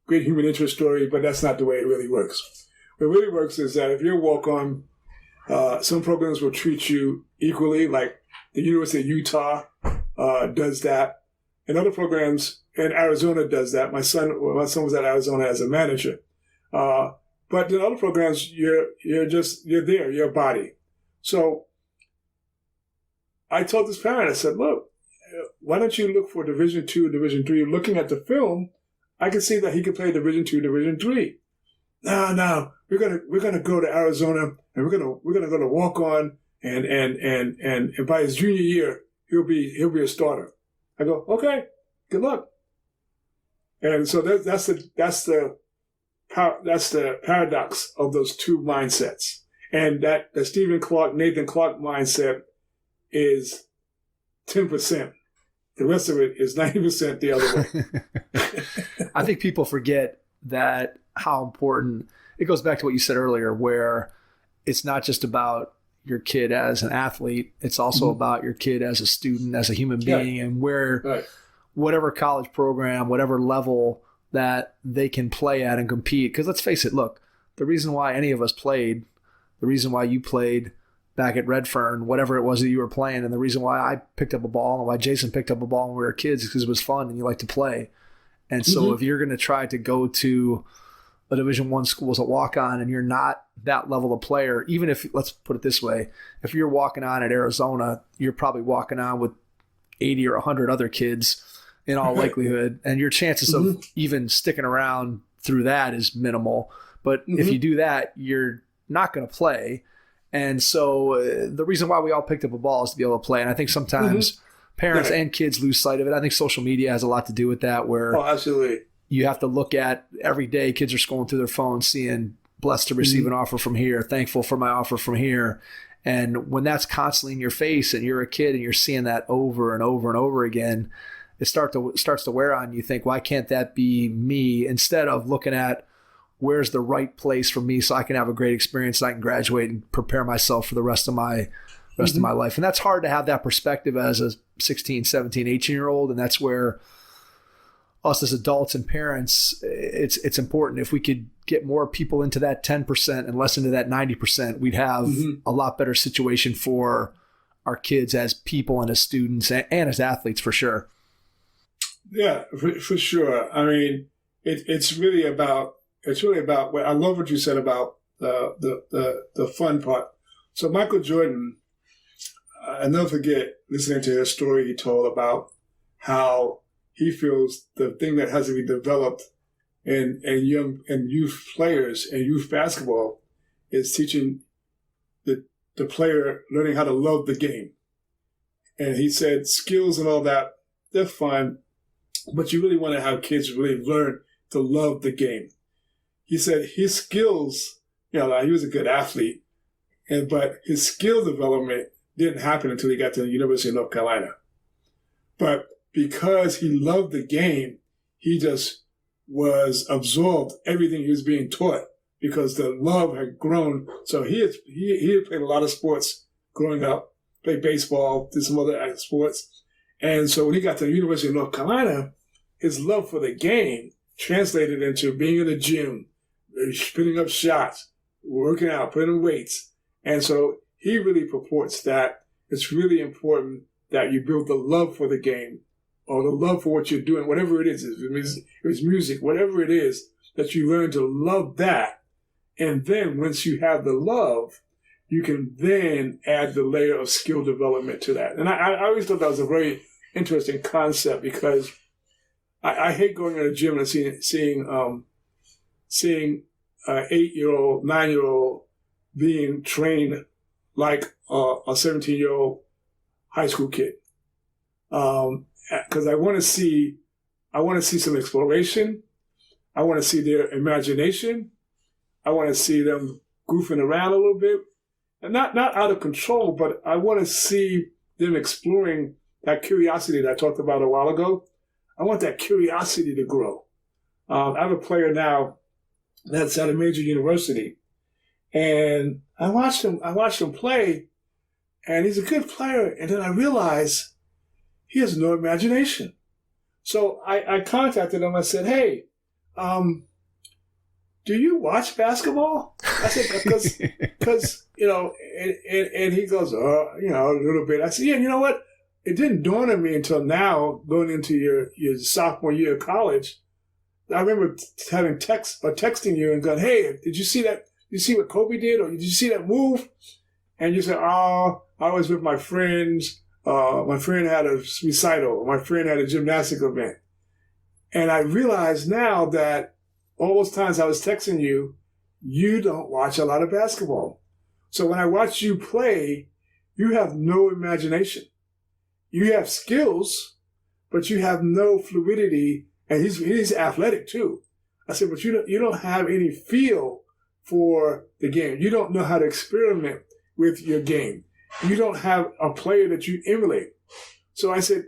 human interest story, but that's not the way it really works. What really works is that if you're a walk-on, some programs will treat you equally, like the University of Utah does that, and other programs in Arizona does that. My son was at Arizona as a manager. But in other programs, you're there, you're a body. So I told this parent, I said, look, why don't you look for Division II, Division III? Looking at the film, I can see that he could play Division II, Division III. No, we're gonna go to Arizona, and we're gonna go to walk on, and by his junior year he'll be a starter. I go, okay, good luck. And so that's the paradox of those two mindsets, and that the Nathan Clark mindset is 10%. The rest of it is 90% the other way. I think people forget that how important it goes back to what you said earlier, where it's not just about your kid as an athlete. It's also about your kid as a student, as a human being, and where whatever college program, whatever level that they can play at and compete. Because let's face it, look, the reason why any of us played, the reason why you played back at Redfern, whatever it was that you were playing, and the reason why I picked up a ball and why Jason picked up a ball when we were kids is because it was fun and you like to play. And so if you're going to try to go to a Division I school as a walk-on and you're not that level of player, even if, let's put it this way, if you're walking on at Arizona, you're probably walking on with 80 or 100 other kids in all likelihood, and your chances of even sticking around through that is minimal. But if you do that, you're not going to play. And so the reason why we all picked up a ball is to be able to play. And I think sometimes parents and kids lose sight of it. I think social media has a lot to do with that, where absolutely. You have to look at every day, kids are scrolling through their phones, seeing blessed to receive an offer from here, thankful for my offer from here. And when that's constantly in your face and you're a kid and you're seeing that over and over and over again, it starts to wear on you. Think, why can't that be me? Instead of looking at where's the right place for me so I can have a great experience and I can graduate and prepare myself for the rest of my life. And that's hard to have that perspective as a 16, 17, 18-year-old. And that's where us as adults and parents, it's important. If we could get more people into that 10% and less into that 90%, we'd have a lot better situation for our kids as people and as students and as athletes for sure. Yeah, for sure. I mean, it's really about what I love what you said about the fun part. So Michael Jordan, I'll never forget listening to his story he told about how he feels the thing that has to be developed in youth players and youth basketball is teaching the player learning how to love the game. And he said skills and all that, they're fun, but you really want to have kids really learn to love the game. He said his skills, like he was a good athlete, but his skill development didn't happen until he got to the University of North Carolina. But because he loved the game, he just was absorbed everything he was being taught because the love had grown. So he had played a lot of sports growing up, played baseball, did some other sports. And so when he got to the University of North Carolina, his love for the game translated into being in the gym, putting up shots, working out, putting weights. And so he really purports that it's really important that you build the love for the game or the love for what you're doing, whatever it is, if it's music, whatever it is, that you learn to love that. And then once you have the love, you can then add the layer of skill development to that. And I always thought that was a very interesting concept because I hate going to the gym and seeing 8-year-old, 9-year-old being trained like a 17-year-old high school kid. Because I want to see some exploration. I want to see their imagination. I want to see them goofing around a little bit, and not out of control, but I want to see them exploring that curiosity that I talked about a while ago. I want that curiosity to grow. I have a player now that's at a major university, and I watched him play, and he's a good player. And then I realized he has no imagination. So I contacted him. I said, "Hey, do you watch basketball?" I said, because and he goes, a little bit. I said, yeah, you know what? It didn't dawn on me until now, going into your sophomore year of college. I remember having texting you and going, "Hey, did you see that? Did you see what Kobe did? Or did you see that move?" And you said, "Oh, I was with my friends. My friend had a recital. My friend had a gymnastic event." And I realize now that all those times I was texting you, you don't watch a lot of basketball. So when I watch you play, you have no imagination. You have skills, but you have no fluidity. And he's athletic too. I said, but you don't have any feel for the game. You don't know how to experiment with your game. You don't have a player that you emulate. So I said,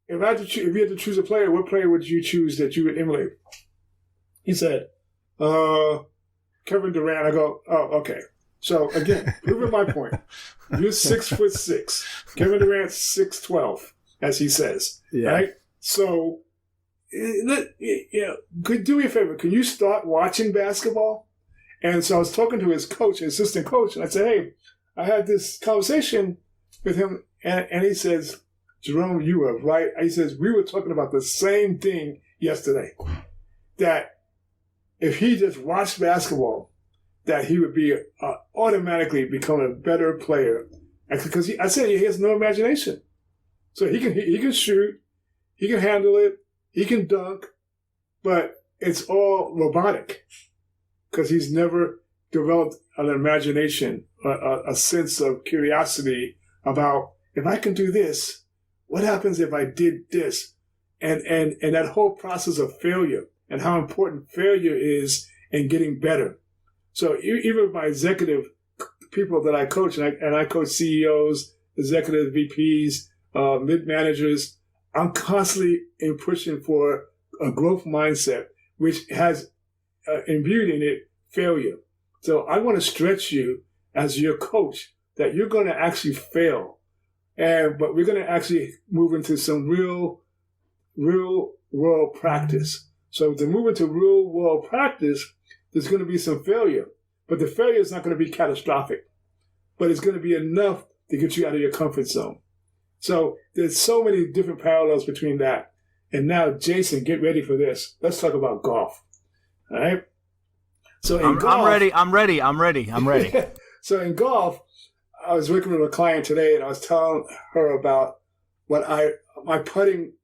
if you had to choose a player, what player would you choose that you would emulate? He said, Kevin Durant. I go, oh, okay. So again, proving my point. You're 6'6". Kevin Durant's 6'12", as he says. Yeah. Right? So, could do me a favor. Can you start watching basketball? And so I was talking to his coach, his assistant coach, and I said, hey, I had this conversation with him, and he says, Jerome, you were right. He says, we were talking about the same thing yesterday, that if he just watched basketball, that he would be automatically become a better player. Because I said he has no imagination. So he can shoot, he can handle it, he can dunk, but it's all robotic because he's never developed an imagination, a sense of curiosity about, if I can do this, what happens if I did this? And that whole process of failure and how important failure is in getting better. So even my executive people that I coach, and I coach CEOs, executive VPs, mid-managers, I'm constantly pushing for a growth mindset, which has imbued in it failure. So I want to stretch you as your coach that you're going to actually fail. But we're going to actually move into some real world practice. So to move into real world practice, there's going to be some failure, but the failure is not going to be catastrophic, but it's going to be enough to get you out of your comfort zone. So there's so many different parallels between that. And now, Jason, get ready for this. Let's talk about golf. All right. So in golf, I'm ready. So in golf, I was working with a client today, and I was telling her about my putting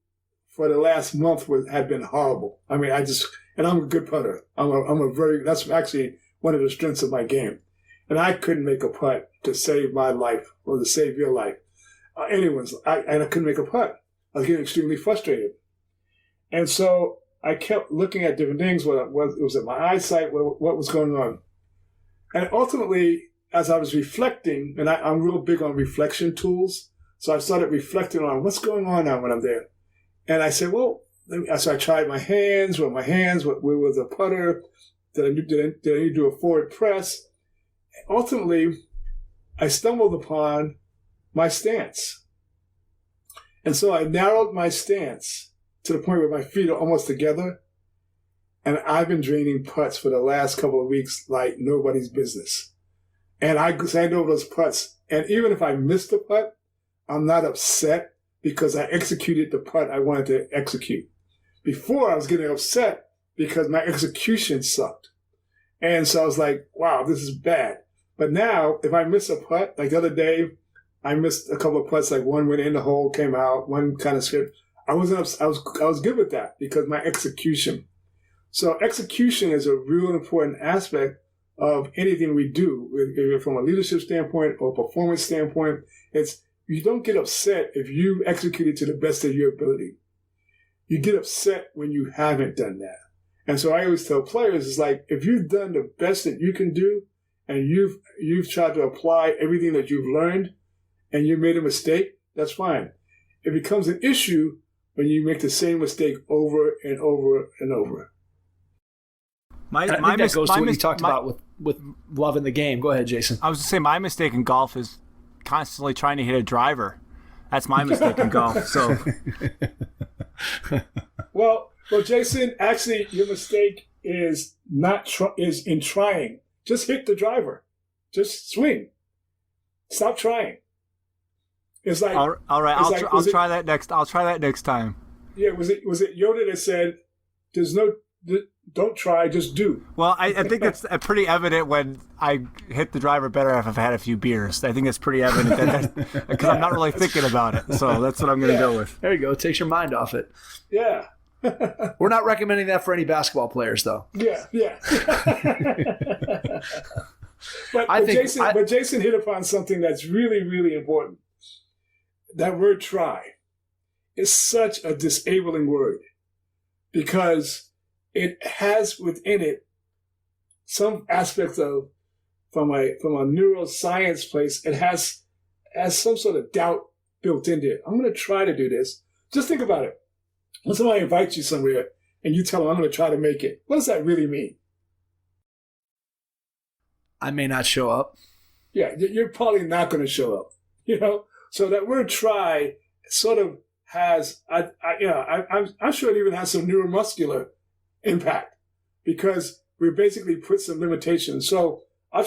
for the last month had been horrible. I mean, and I'm a good putter. That's actually one of the strengths of my game. And I couldn't make a putt to save my life or to save your life. And I couldn't make a putt. I was getting extremely frustrated. And so I kept looking at different things. What was it my eyesight? What was going on? And ultimately, as I was reflecting, and I'm real big on reflection tools, so I started reflecting on what's going on now when I'm there. And I said, so I tried my hands. Where was the putter? Did I need to do a forward press? Ultimately, I stumbled upon my stance. And so I narrowed my stance to the point where my feet are almost together. And I've been draining putts for the last couple of weeks like nobody's business. And I know those putts. And even if I missed the putt, I'm not upset because I executed the putt I wanted to execute. Before, I was getting upset because my execution sucked. And so I was like, wow, this is bad. But now, if I miss a putt, like the other day, I missed a couple of putts, like one went in the hole, came out, one kind of skipped. I was good with that because my execution. So execution is a real important aspect of anything we do, either from a leadership standpoint or performance standpoint. You don't get upset if you execute it to the best of your ability. You get upset when you haven't done that. And so I always tell players, it's like, if you've done the best that you can do and you've tried to apply everything that you've learned and you made a mistake, that's fine. It becomes an issue when you make the same mistake over and over and over. I think that goes to what you talked about with loving the game. Go ahead, Jason. I was going to say my mistake in golf is constantly trying to hit a driver. That's my mistake in golf. So, well, Jason, actually, your mistake is is in trying. Just hit the driver. Just swing. Stop trying. It's like all right. I'll try that next. I'll try that next time. Yeah. Was it Yoda that said, don't try, just do. Well, I think it's pretty evident when I hit the driver better if I've had a few beers. I think it's pretty evident because I'm not really thinking about it. So that's what I'm going to go with. There you go. It takes your mind off it. Yeah. We're not recommending that for any basketball players, though. Yeah. But Jason hit upon something that's really, really important. That word try is such a disabling word because it has within it some aspects of, from a neuroscience place, it has some sort of doubt built into it. I'm going to try to do this. Just think about it. When somebody invites you somewhere and you tell them, I'm going to try to make it, what does that really mean? I may not show up. yeah, you're probably not going to show up, So that word try sort of has, I'm sure it even has some neuromuscular impact because we basically put some limitations. So I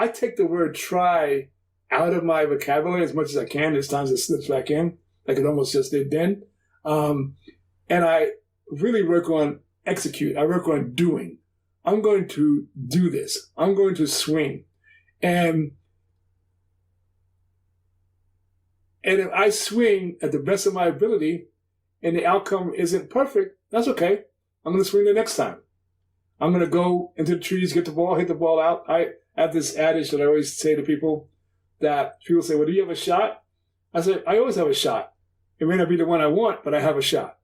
take the word try out of my vocabulary as much as I can. There's times it slips back in, like it almost just did then. And I really work on execute. I work on doing. I'm going to do this. I'm going to swing. And if I swing at the best of my ability and the outcome isn't perfect, that's okay. I'm going to swing the next time. I'm going to go into the trees, get the ball, hit the ball out. I have this adage that I always say to people that people say, well, do you have a shot? I say, I always have a shot. It may not be the one I want, but I have a shot.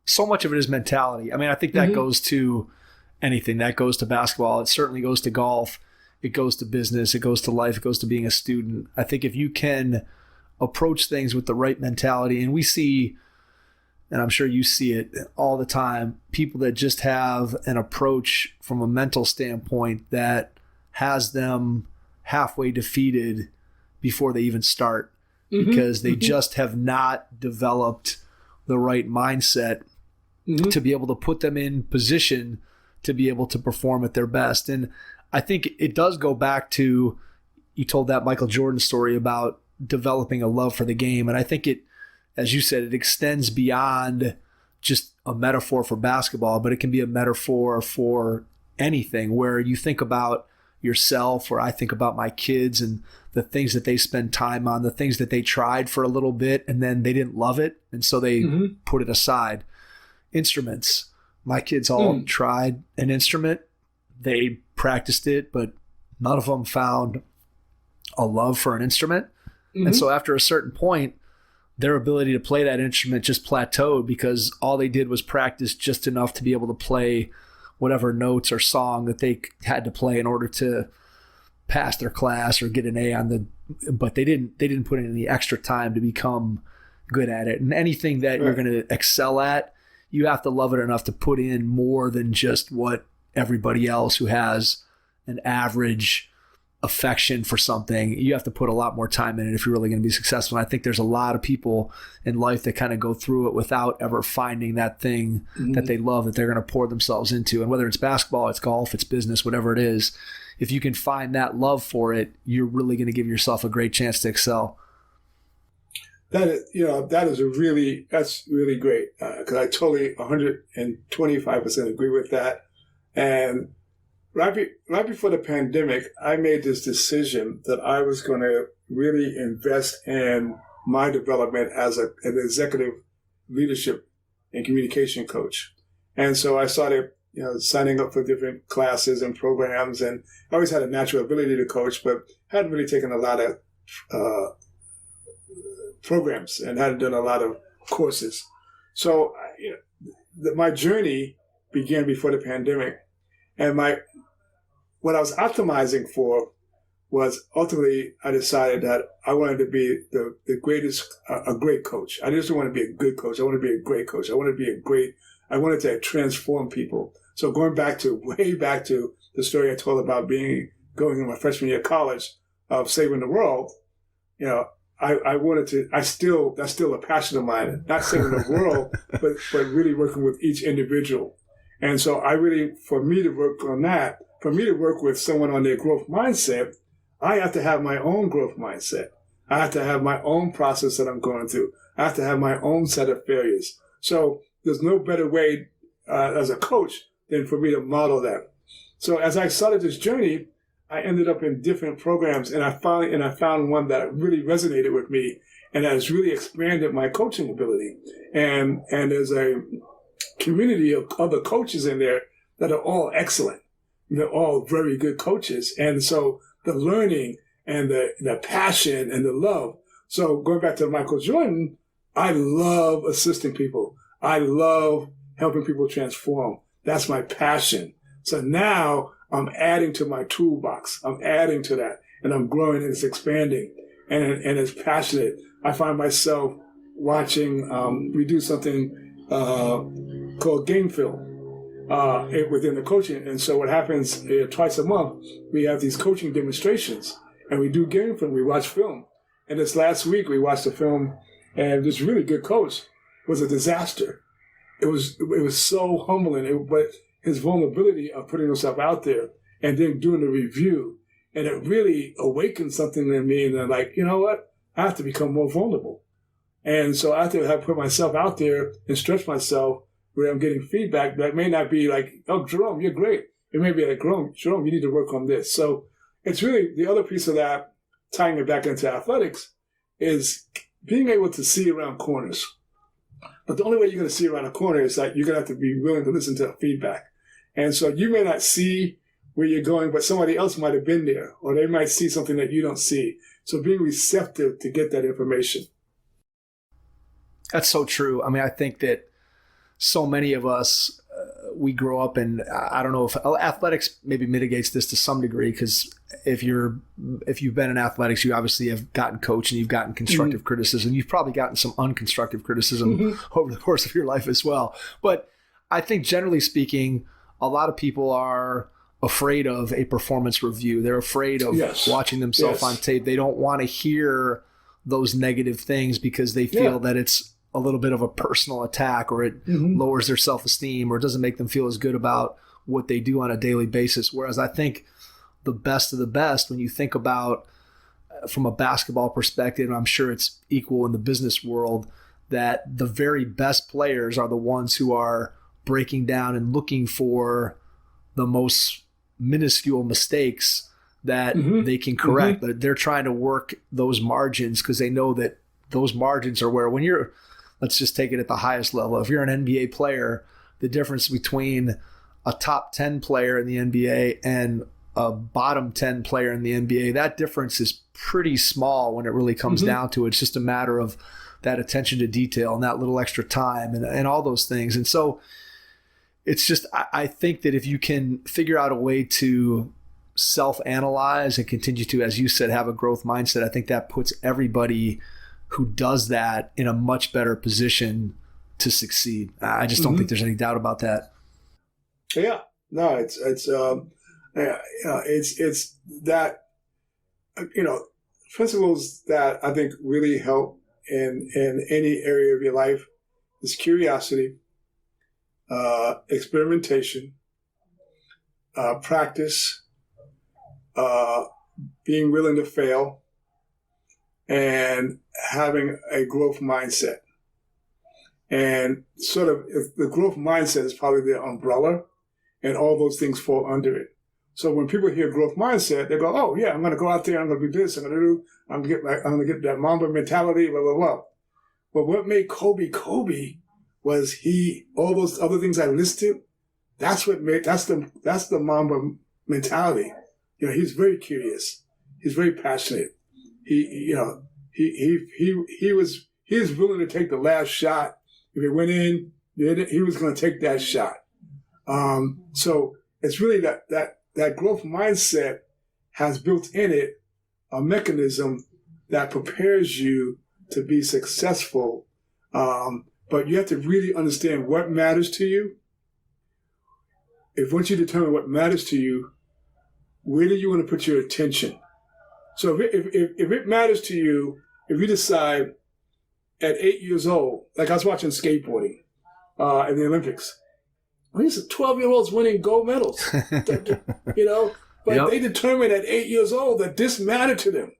So much of it is mentality. I mean, I think that goes to anything. That goes to basketball. It certainly goes to golf. It goes to business. It goes to life. It goes to being a student. I think if you can approach things with the right mentality, and we see, and I'm sure you see it all the time, people that just have an approach from a mental standpoint that has them halfway defeated before they even start because they just have not developed the right mindset to be able to put them in position to be able to perform at their best. And I think it does go back to, you told that Michael Jordan story about developing a love for the game. And I think it, as you said, it extends beyond just a metaphor for basketball, but it can be a metaphor for anything where you think about yourself, or I think about my kids and the things that they spend time on, the things that they tried for a little bit and then they didn't love it. And so they put it aside. Instruments. My kids all tried an instrument. They practiced it, but none of them found a love for an instrument. And so after a certain point, their ability to play that instrument just plateaued because all they did was practice just enough to be able to play whatever notes or song that they had to play in order to pass their class or get an A on but they didn't put in any extra time to become good at it. And anything that you're going to excel at, you have to love it enough to put in more than just what everybody else who has an average affection for something. You have to put a lot more time in it if you're really going to be successful. And I think there's a lot of people in life that kind of go through it without ever finding that thing that they love, that they're going to pour themselves into. And whether it's basketball, it's golf, it's business, whatever it is, if you can find that love for it, you're really going to give yourself a great chance to excel. That's really great because I totally 125% agree with that. And right before the pandemic, I made this decision that I was going to really invest in my development as an executive leadership and communication coach. And so I started, signing up for different classes and programs. And I always had a natural ability to coach, but hadn't really taken a lot of programs and hadn't done a lot of courses. So my journey began before the pandemic. And what I was optimizing for was ultimately I decided that I wanted to be the greatest, a great coach. I just don't want to be a good coach. I want to be a great coach. I wanted to transform people. So way back to the story I told about going in my freshman year of college of saving the world, that's still a passion of mine, not saving the world, but really working with each individual. And so for me to work with someone on their growth mindset, I have to have my own growth mindset. I have to have my own process that I'm going through. I have to have my own set of failures. So there's no better way as a coach than for me to model that. So as I started this journey, I ended up in different programs, and I found one that really resonated with me and has really expanded my coaching ability. And there's a community of other coaches in there that are all excellent. They're all very good coaches. And so the learning and the passion and the love. So going back to Michael Jordan, I love assisting people. I love helping people transform. That's my passion. So now I'm adding to my toolbox. I'm adding to that, and I'm growing and it's expanding, and it's passionate. I find myself watching, we do something called game film. within the coaching. And so what happens twice a month, we have these coaching demonstrations, and we do game film. We watch film. And this last week, we watched a film, and this really good coach was a disaster. It was so humbling, but his vulnerability of putting himself out there and then doing the review, and it really awakened something in me. And I'm like, you know what? I have to become more vulnerable. And so I have to put myself out there and stretch myself where I'm getting feedback that may not be like, oh, Jerome, you're great. It may be like, Jerome, you need to work on this. So it's really the other piece of that, tying it back into athletics, is being able to see around corners. But the only way you're going to see around a corner is that you're going to have to be willing to listen to feedback. And so you may not see where you're going, but somebody else might have been there, or they might see something that you don't see. So being receptive to get that information. That's so true. I mean, I think that so many of us, we grow up in, I don't know if athletics maybe mitigates this to some degree, because if you've been in athletics, you obviously have gotten coached and you've gotten constructive criticism. You've probably gotten some unconstructive criticism over the course of your life as well. But I think generally speaking, a lot of people are afraid of a performance review. They're afraid of watching themselves on tape. They don't want to hear those negative things because they feel that it's a little bit of a personal attack, or it lowers their self-esteem, or it doesn't make them feel as good about what they do on a daily basis. Whereas I think the best of the best, when you think about from a basketball perspective, and I'm sure it's equal in the business world, that the very best players are the ones who are breaking down and looking for the most minuscule mistakes that they can correct. They're trying to work those margins because they know that those margins are where, when you're, let's just take it at the highest level. If you're an NBA player, the difference between a top 10 player in the NBA and a bottom 10 player in the NBA, that difference is pretty small when it really comes down to it. It's just a matter of that attention to detail and that little extra time and all those things. And so it's just, I think that if you can figure out a way to self-analyze and continue to, as you said, have a growth mindset, I think that puts everybody who does that in a much better position to succeed. I just don't think there's any doubt about that. Yeah, no, it's that, principles that I think really help in any area of your life is curiosity, experimentation, practice, being willing to fail, and having a growth mindset. And sort of, if the growth mindset is probably the umbrella, and all those things fall under it. So when people hear growth mindset, they go, "Oh yeah, I'm going to go out there, I'm going to do this, I'm going to get that Mamba mentality, blah blah blah." But what made Kobe was all those other things I listed. That's the Mamba mentality. He's very curious. He's very passionate. He was willing to take the last shot. If it went in, he was going to take that shot. So it's really that growth mindset has built in it a mechanism that prepares you to be successful. But you have to really understand what matters to you. Once you determine what matters to you, where do you want to put your attention? So if it matters to you, if you decide at 8 years old, like I was watching skateboarding in the Olympics, these 12-year-olds winning gold medals, but they determined at 8 years old that this mattered to them,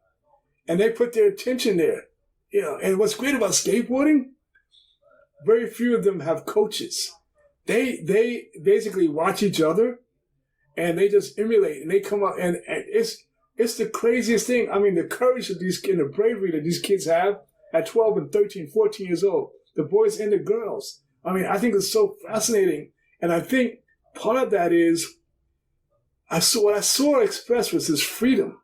and they put their attention there. And what's great about skateboarding, very few of them have coaches. They basically watch each other, and they just emulate, and they come up, and it's the craziest thing. I mean, the courage of these kids, the bravery that these kids have at 12 and 13, 14 years old, the boys and the girls. I mean, I think it's so fascinating. And I think part of that is what I saw expressed was this freedom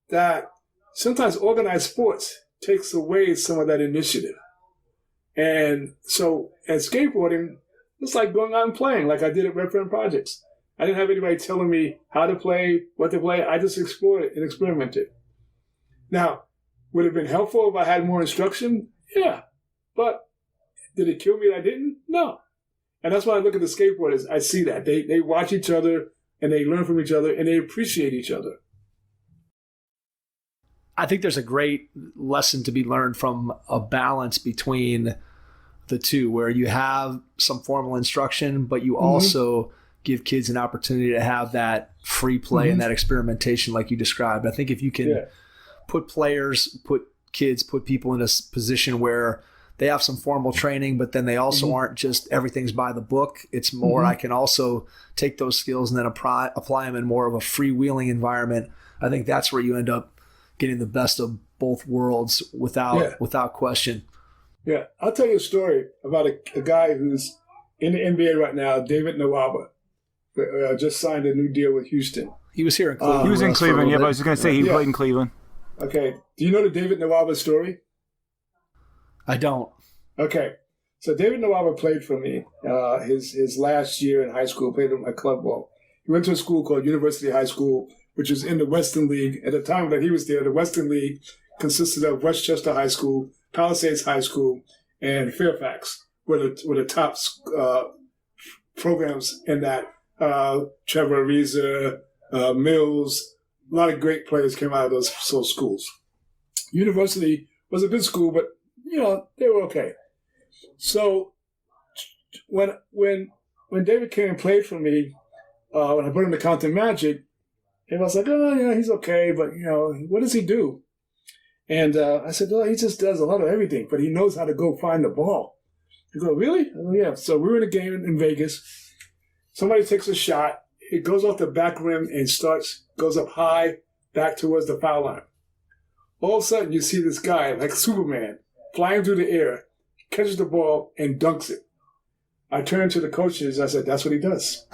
that sometimes organized sports takes away some of that initiative. And so at skateboarding, it's like going out and playing like I did at Red Friend Projects. I didn't have anybody telling me how to play, what to play. I just explored it and experimented. Now, would it have been helpful if I had more instruction? Yeah. But did it kill me that I didn't? No. And that's why I look at the skateboarders. I see that. They watch each other and they learn from each other and they appreciate each other. I think there's a great lesson to be learned from a balance between the two, where you have some formal instruction, but you also give kids an opportunity to have that free play and that experimentation like you described. I think if you can put people in a position where they have some formal training, but then they also aren't just everything's by the book. It's more, I can also take those skills and then apply them in more of a freewheeling environment. I think that's where you end up getting the best of both worlds without question. Yeah. I'll tell you a story about a guy who's in the NBA right now, David Nwaba. Just signed a new deal with Houston. He was here in Cleveland. He was in Cleveland, but I was going to say he played in Cleveland. Okay. Do you know the David Nwaba story? I don't. Okay. So David Nwaba played for me his last year in high school, played in my club ball. He went to a school called University High School, which was in the Western League. At the time that he was there, the Western League consisted of Westchester High School, Palisades High School, and Fairfax were the top programs in that. Trevor Ariza, Mills, a lot of great players came out of those schools. University was a good school, but they were okay. So when David came and played for me, when I put him to Compton Magic, it was like, he's okay, but what does he do? And I said, he just does a lot of everything, but he knows how to go find the ball. He go, really? I go, yeah. So we were in a game in Vegas. Somebody takes a shot. It goes off the back rim and goes up high, back towards the foul line. All of a sudden, you see this guy, like Superman, flying through the air, catches the ball, and dunks it. I turned to the coaches. I said, that's what he does.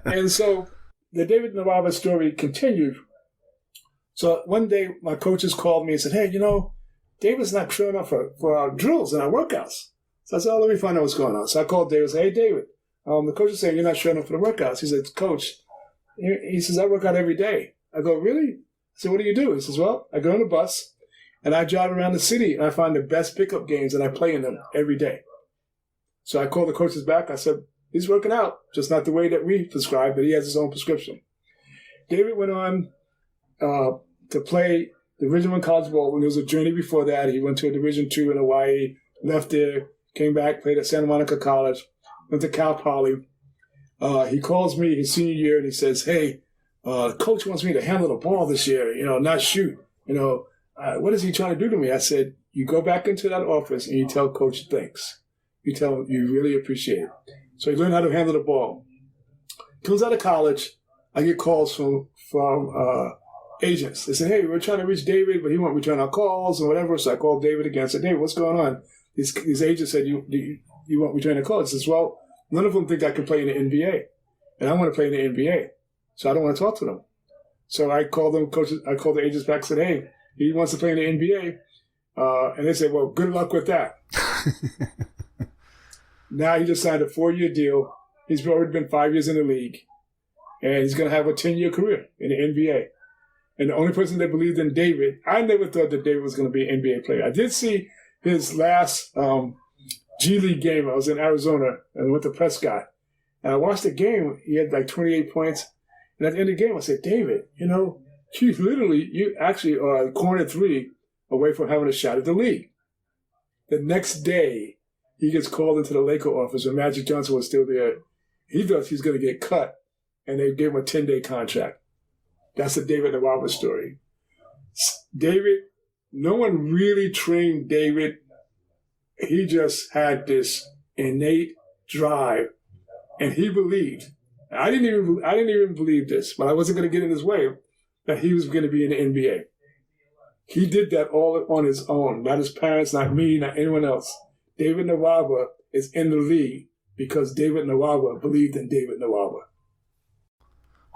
And so the David Nwaba story continued. So one day, my coaches called me and said, hey, David's not showing up for our drills and our workouts. So I said, let me find out what's going on. So I called David and said, hey, David, the coach is saying you're not showing up for the workouts. He said, Coach, he says, I work out every day. I go, really? I said, what do you do? He says, well, I go on the bus and I drive around the city and I find the best pickup games and I play in them every day. So I called the coaches back. I said, he's working out, just not the way that we prescribe, but he has his own prescription. David went on to play Division I college ball. When there was a journey before that, he went to a Division II in Hawaii, left there, came back, played at Santa Monica College, went to Cal Poly. He calls me his senior year and he says, hey, coach wants me to handle the ball this year, not shoot. What is he trying to do to me? I said, you go back into that office and you tell coach thanks. You tell him you really appreciate it. So he learned how to handle the ball. Comes out of college, I get calls from agents. They said, hey, we're trying to reach David, but he won't return our calls and whatever. So I called David again. I said, David, what's going on? These agents said, you won't return the calls. He says, well, none of them think I can play in the NBA. And I want to play in the NBA. So I don't want to talk to them. So I called the agents back and said, hey, he wants to play in the NBA. And they said, well, good luck with that. Now he just signed a 4-year deal. He's already been 5 years in the league. And he's going to have a 10-year career in the NBA. And the only person that believed in David, I never thought that David was going to be an NBA player. I did see his last G League game. I was in Arizona and I went to Prescott. And I watched the game. He had like 28 points. And at the end of the game, I said, David, you actually are a corner 3 away from having a shot at the league. The next day, he gets called into the Laker office when Magic Johnson was still there. He thought he's going to get cut, and they gave him a 10-day contract. That's the David Nwaba story. David, no one really trained David. He just had this innate drive, and he believed. I didn't even believe this, but I wasn't going to get in his way that he was going to be in the NBA. He did that all on his own, not his parents, not me, not anyone else. David Nwaba is in the league because David Nwaba believed in David Nwaba.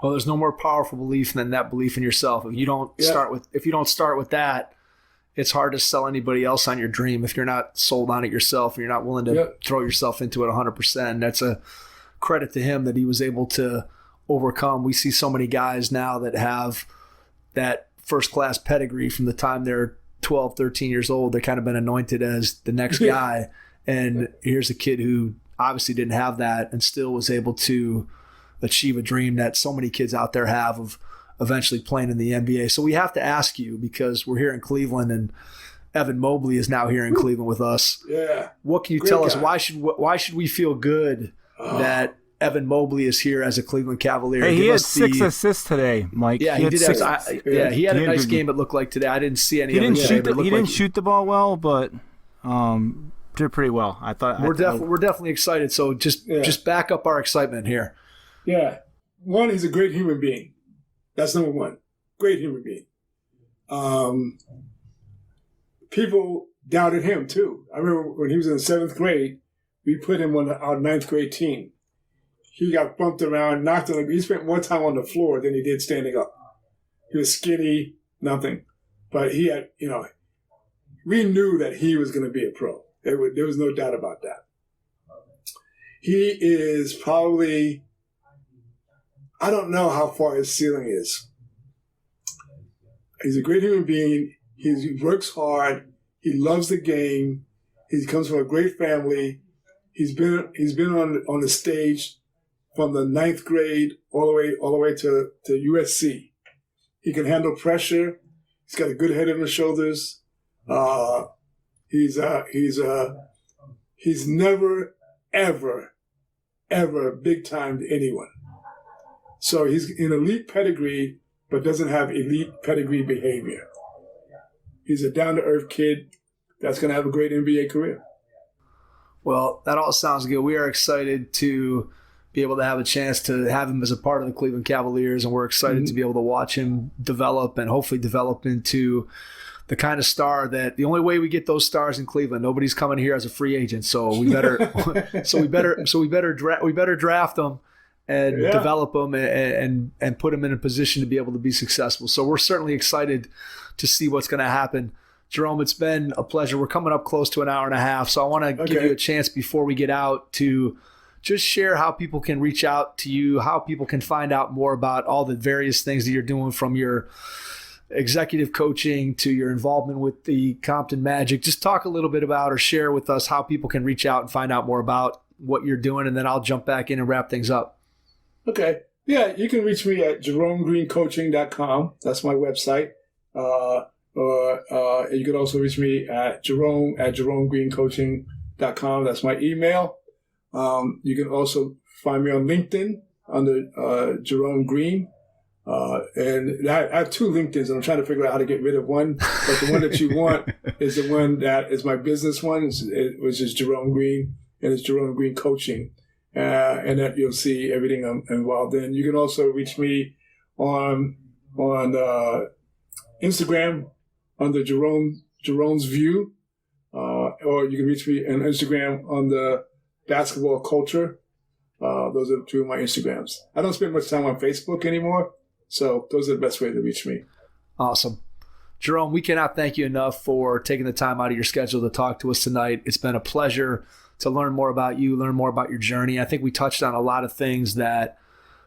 Well, there's no more powerful belief than that belief in yourself. If you don't start with that, it's hard to sell anybody else on your dream. If you're not sold on it yourself, you're not willing to throw yourself into it 100%. That's a credit to him that he was able to overcome. We see so many guys now that have that first-class pedigree from the time they're 12, 13 years old. They've kind of been anointed as the next guy. And here's a kid who obviously didn't have that and still was able to achieve a dream that so many kids out there have of eventually playing in the NBA. So we have to ask you, because we're here in Cleveland and Evan Mobley is now here in Cleveland with us. Yeah. What can you Great tell us? guy. Why should we feel good that Evan Mobley is here as a Cleveland Cavalier? Hey, he had 6 assists today, Mike. Yeah, he did. Six, He had a nice game. It looked like today. I didn't see any. He didn't shoot. He didn't shoot the ball well, but did pretty well. I thought we're definitely excited. So just back up our excitement here. Yeah. One, he's a great human being. That's number one. Great human being. People doubted him too. I remember when he was in the 7th grade, we put him on our 9th grade team. He got bumped around, knocked on. He spent more time on the floor than he did standing up. He was skinny, nothing. But he had, we knew that he was going to be a pro. There was no doubt about that. He is probably, I don't know how far his ceiling is. He's a great human being. He works hard. He loves the game. He comes from a great family. He's been on the stage from the 9th grade all the way to USC. He can handle pressure. He's got a good head on his shoulders. He's never ever big timed anyone. So he's an elite pedigree, but doesn't have elite pedigree behavior. He's a down to earth kid that's going to have a great NBA career. Well, that all sounds good. We are excited to be able to have a chance to have him as a part of the Cleveland Cavaliers, and we're excited to be able to watch him develop and hopefully develop into the kind of star that the only way we get those stars in Cleveland, nobody's coming here as a free agent. So we better draft them and develop them and put them in a position to be able to be successful. So we're certainly excited to see what's going to happen. Jerome, it's been a pleasure. We're coming up close to an hour and a half. So I want to give you a chance before we get out to just share how people can reach out to you, how people can find out more about all the various things that you're doing, from your executive coaching to your involvement with the Compton Magic. Just talk a little bit about, or share with us, how people can reach out and find out more about what you're doing, and then I'll jump back in and wrap things up. Okay. Yeah, you can reach me at JeromeGreenCoaching.com. That's my website. Or you can also reach me at JeromeGreenCoaching.com. That's my email. You can also find me on LinkedIn under Jerome Green. And I have 2 LinkedIns, and I'm trying to figure out how to get rid of one. But the one that you want is the one that is my business one, which is Jerome Green, and it's Jerome Green Coaching. And that you'll see everything I'm involved in. You can also reach me on Instagram under Jerome's View, or you can reach me on Instagram on the Basketball Culture. Those are 2 of my Instagrams. I don't spend much time on Facebook anymore, so those are the best way to reach me. Awesome. Jerome, we cannot thank you enough for taking the time out of your schedule to talk to us tonight. It's been a pleasure to learn more about you, learn more about your journey. I think we touched on a lot of things that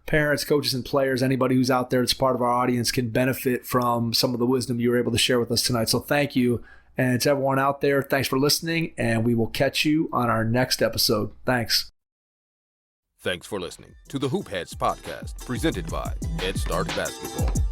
parents, coaches, and players, anybody who's out there that's part of our audience, can benefit from some of the wisdom you were able to share with us tonight. So thank you. And to everyone out there, thanks for listening, and we will catch you on our next episode. Thanks. Thanks for listening to the Hoop Heads podcast, presented by Head Start Basketball.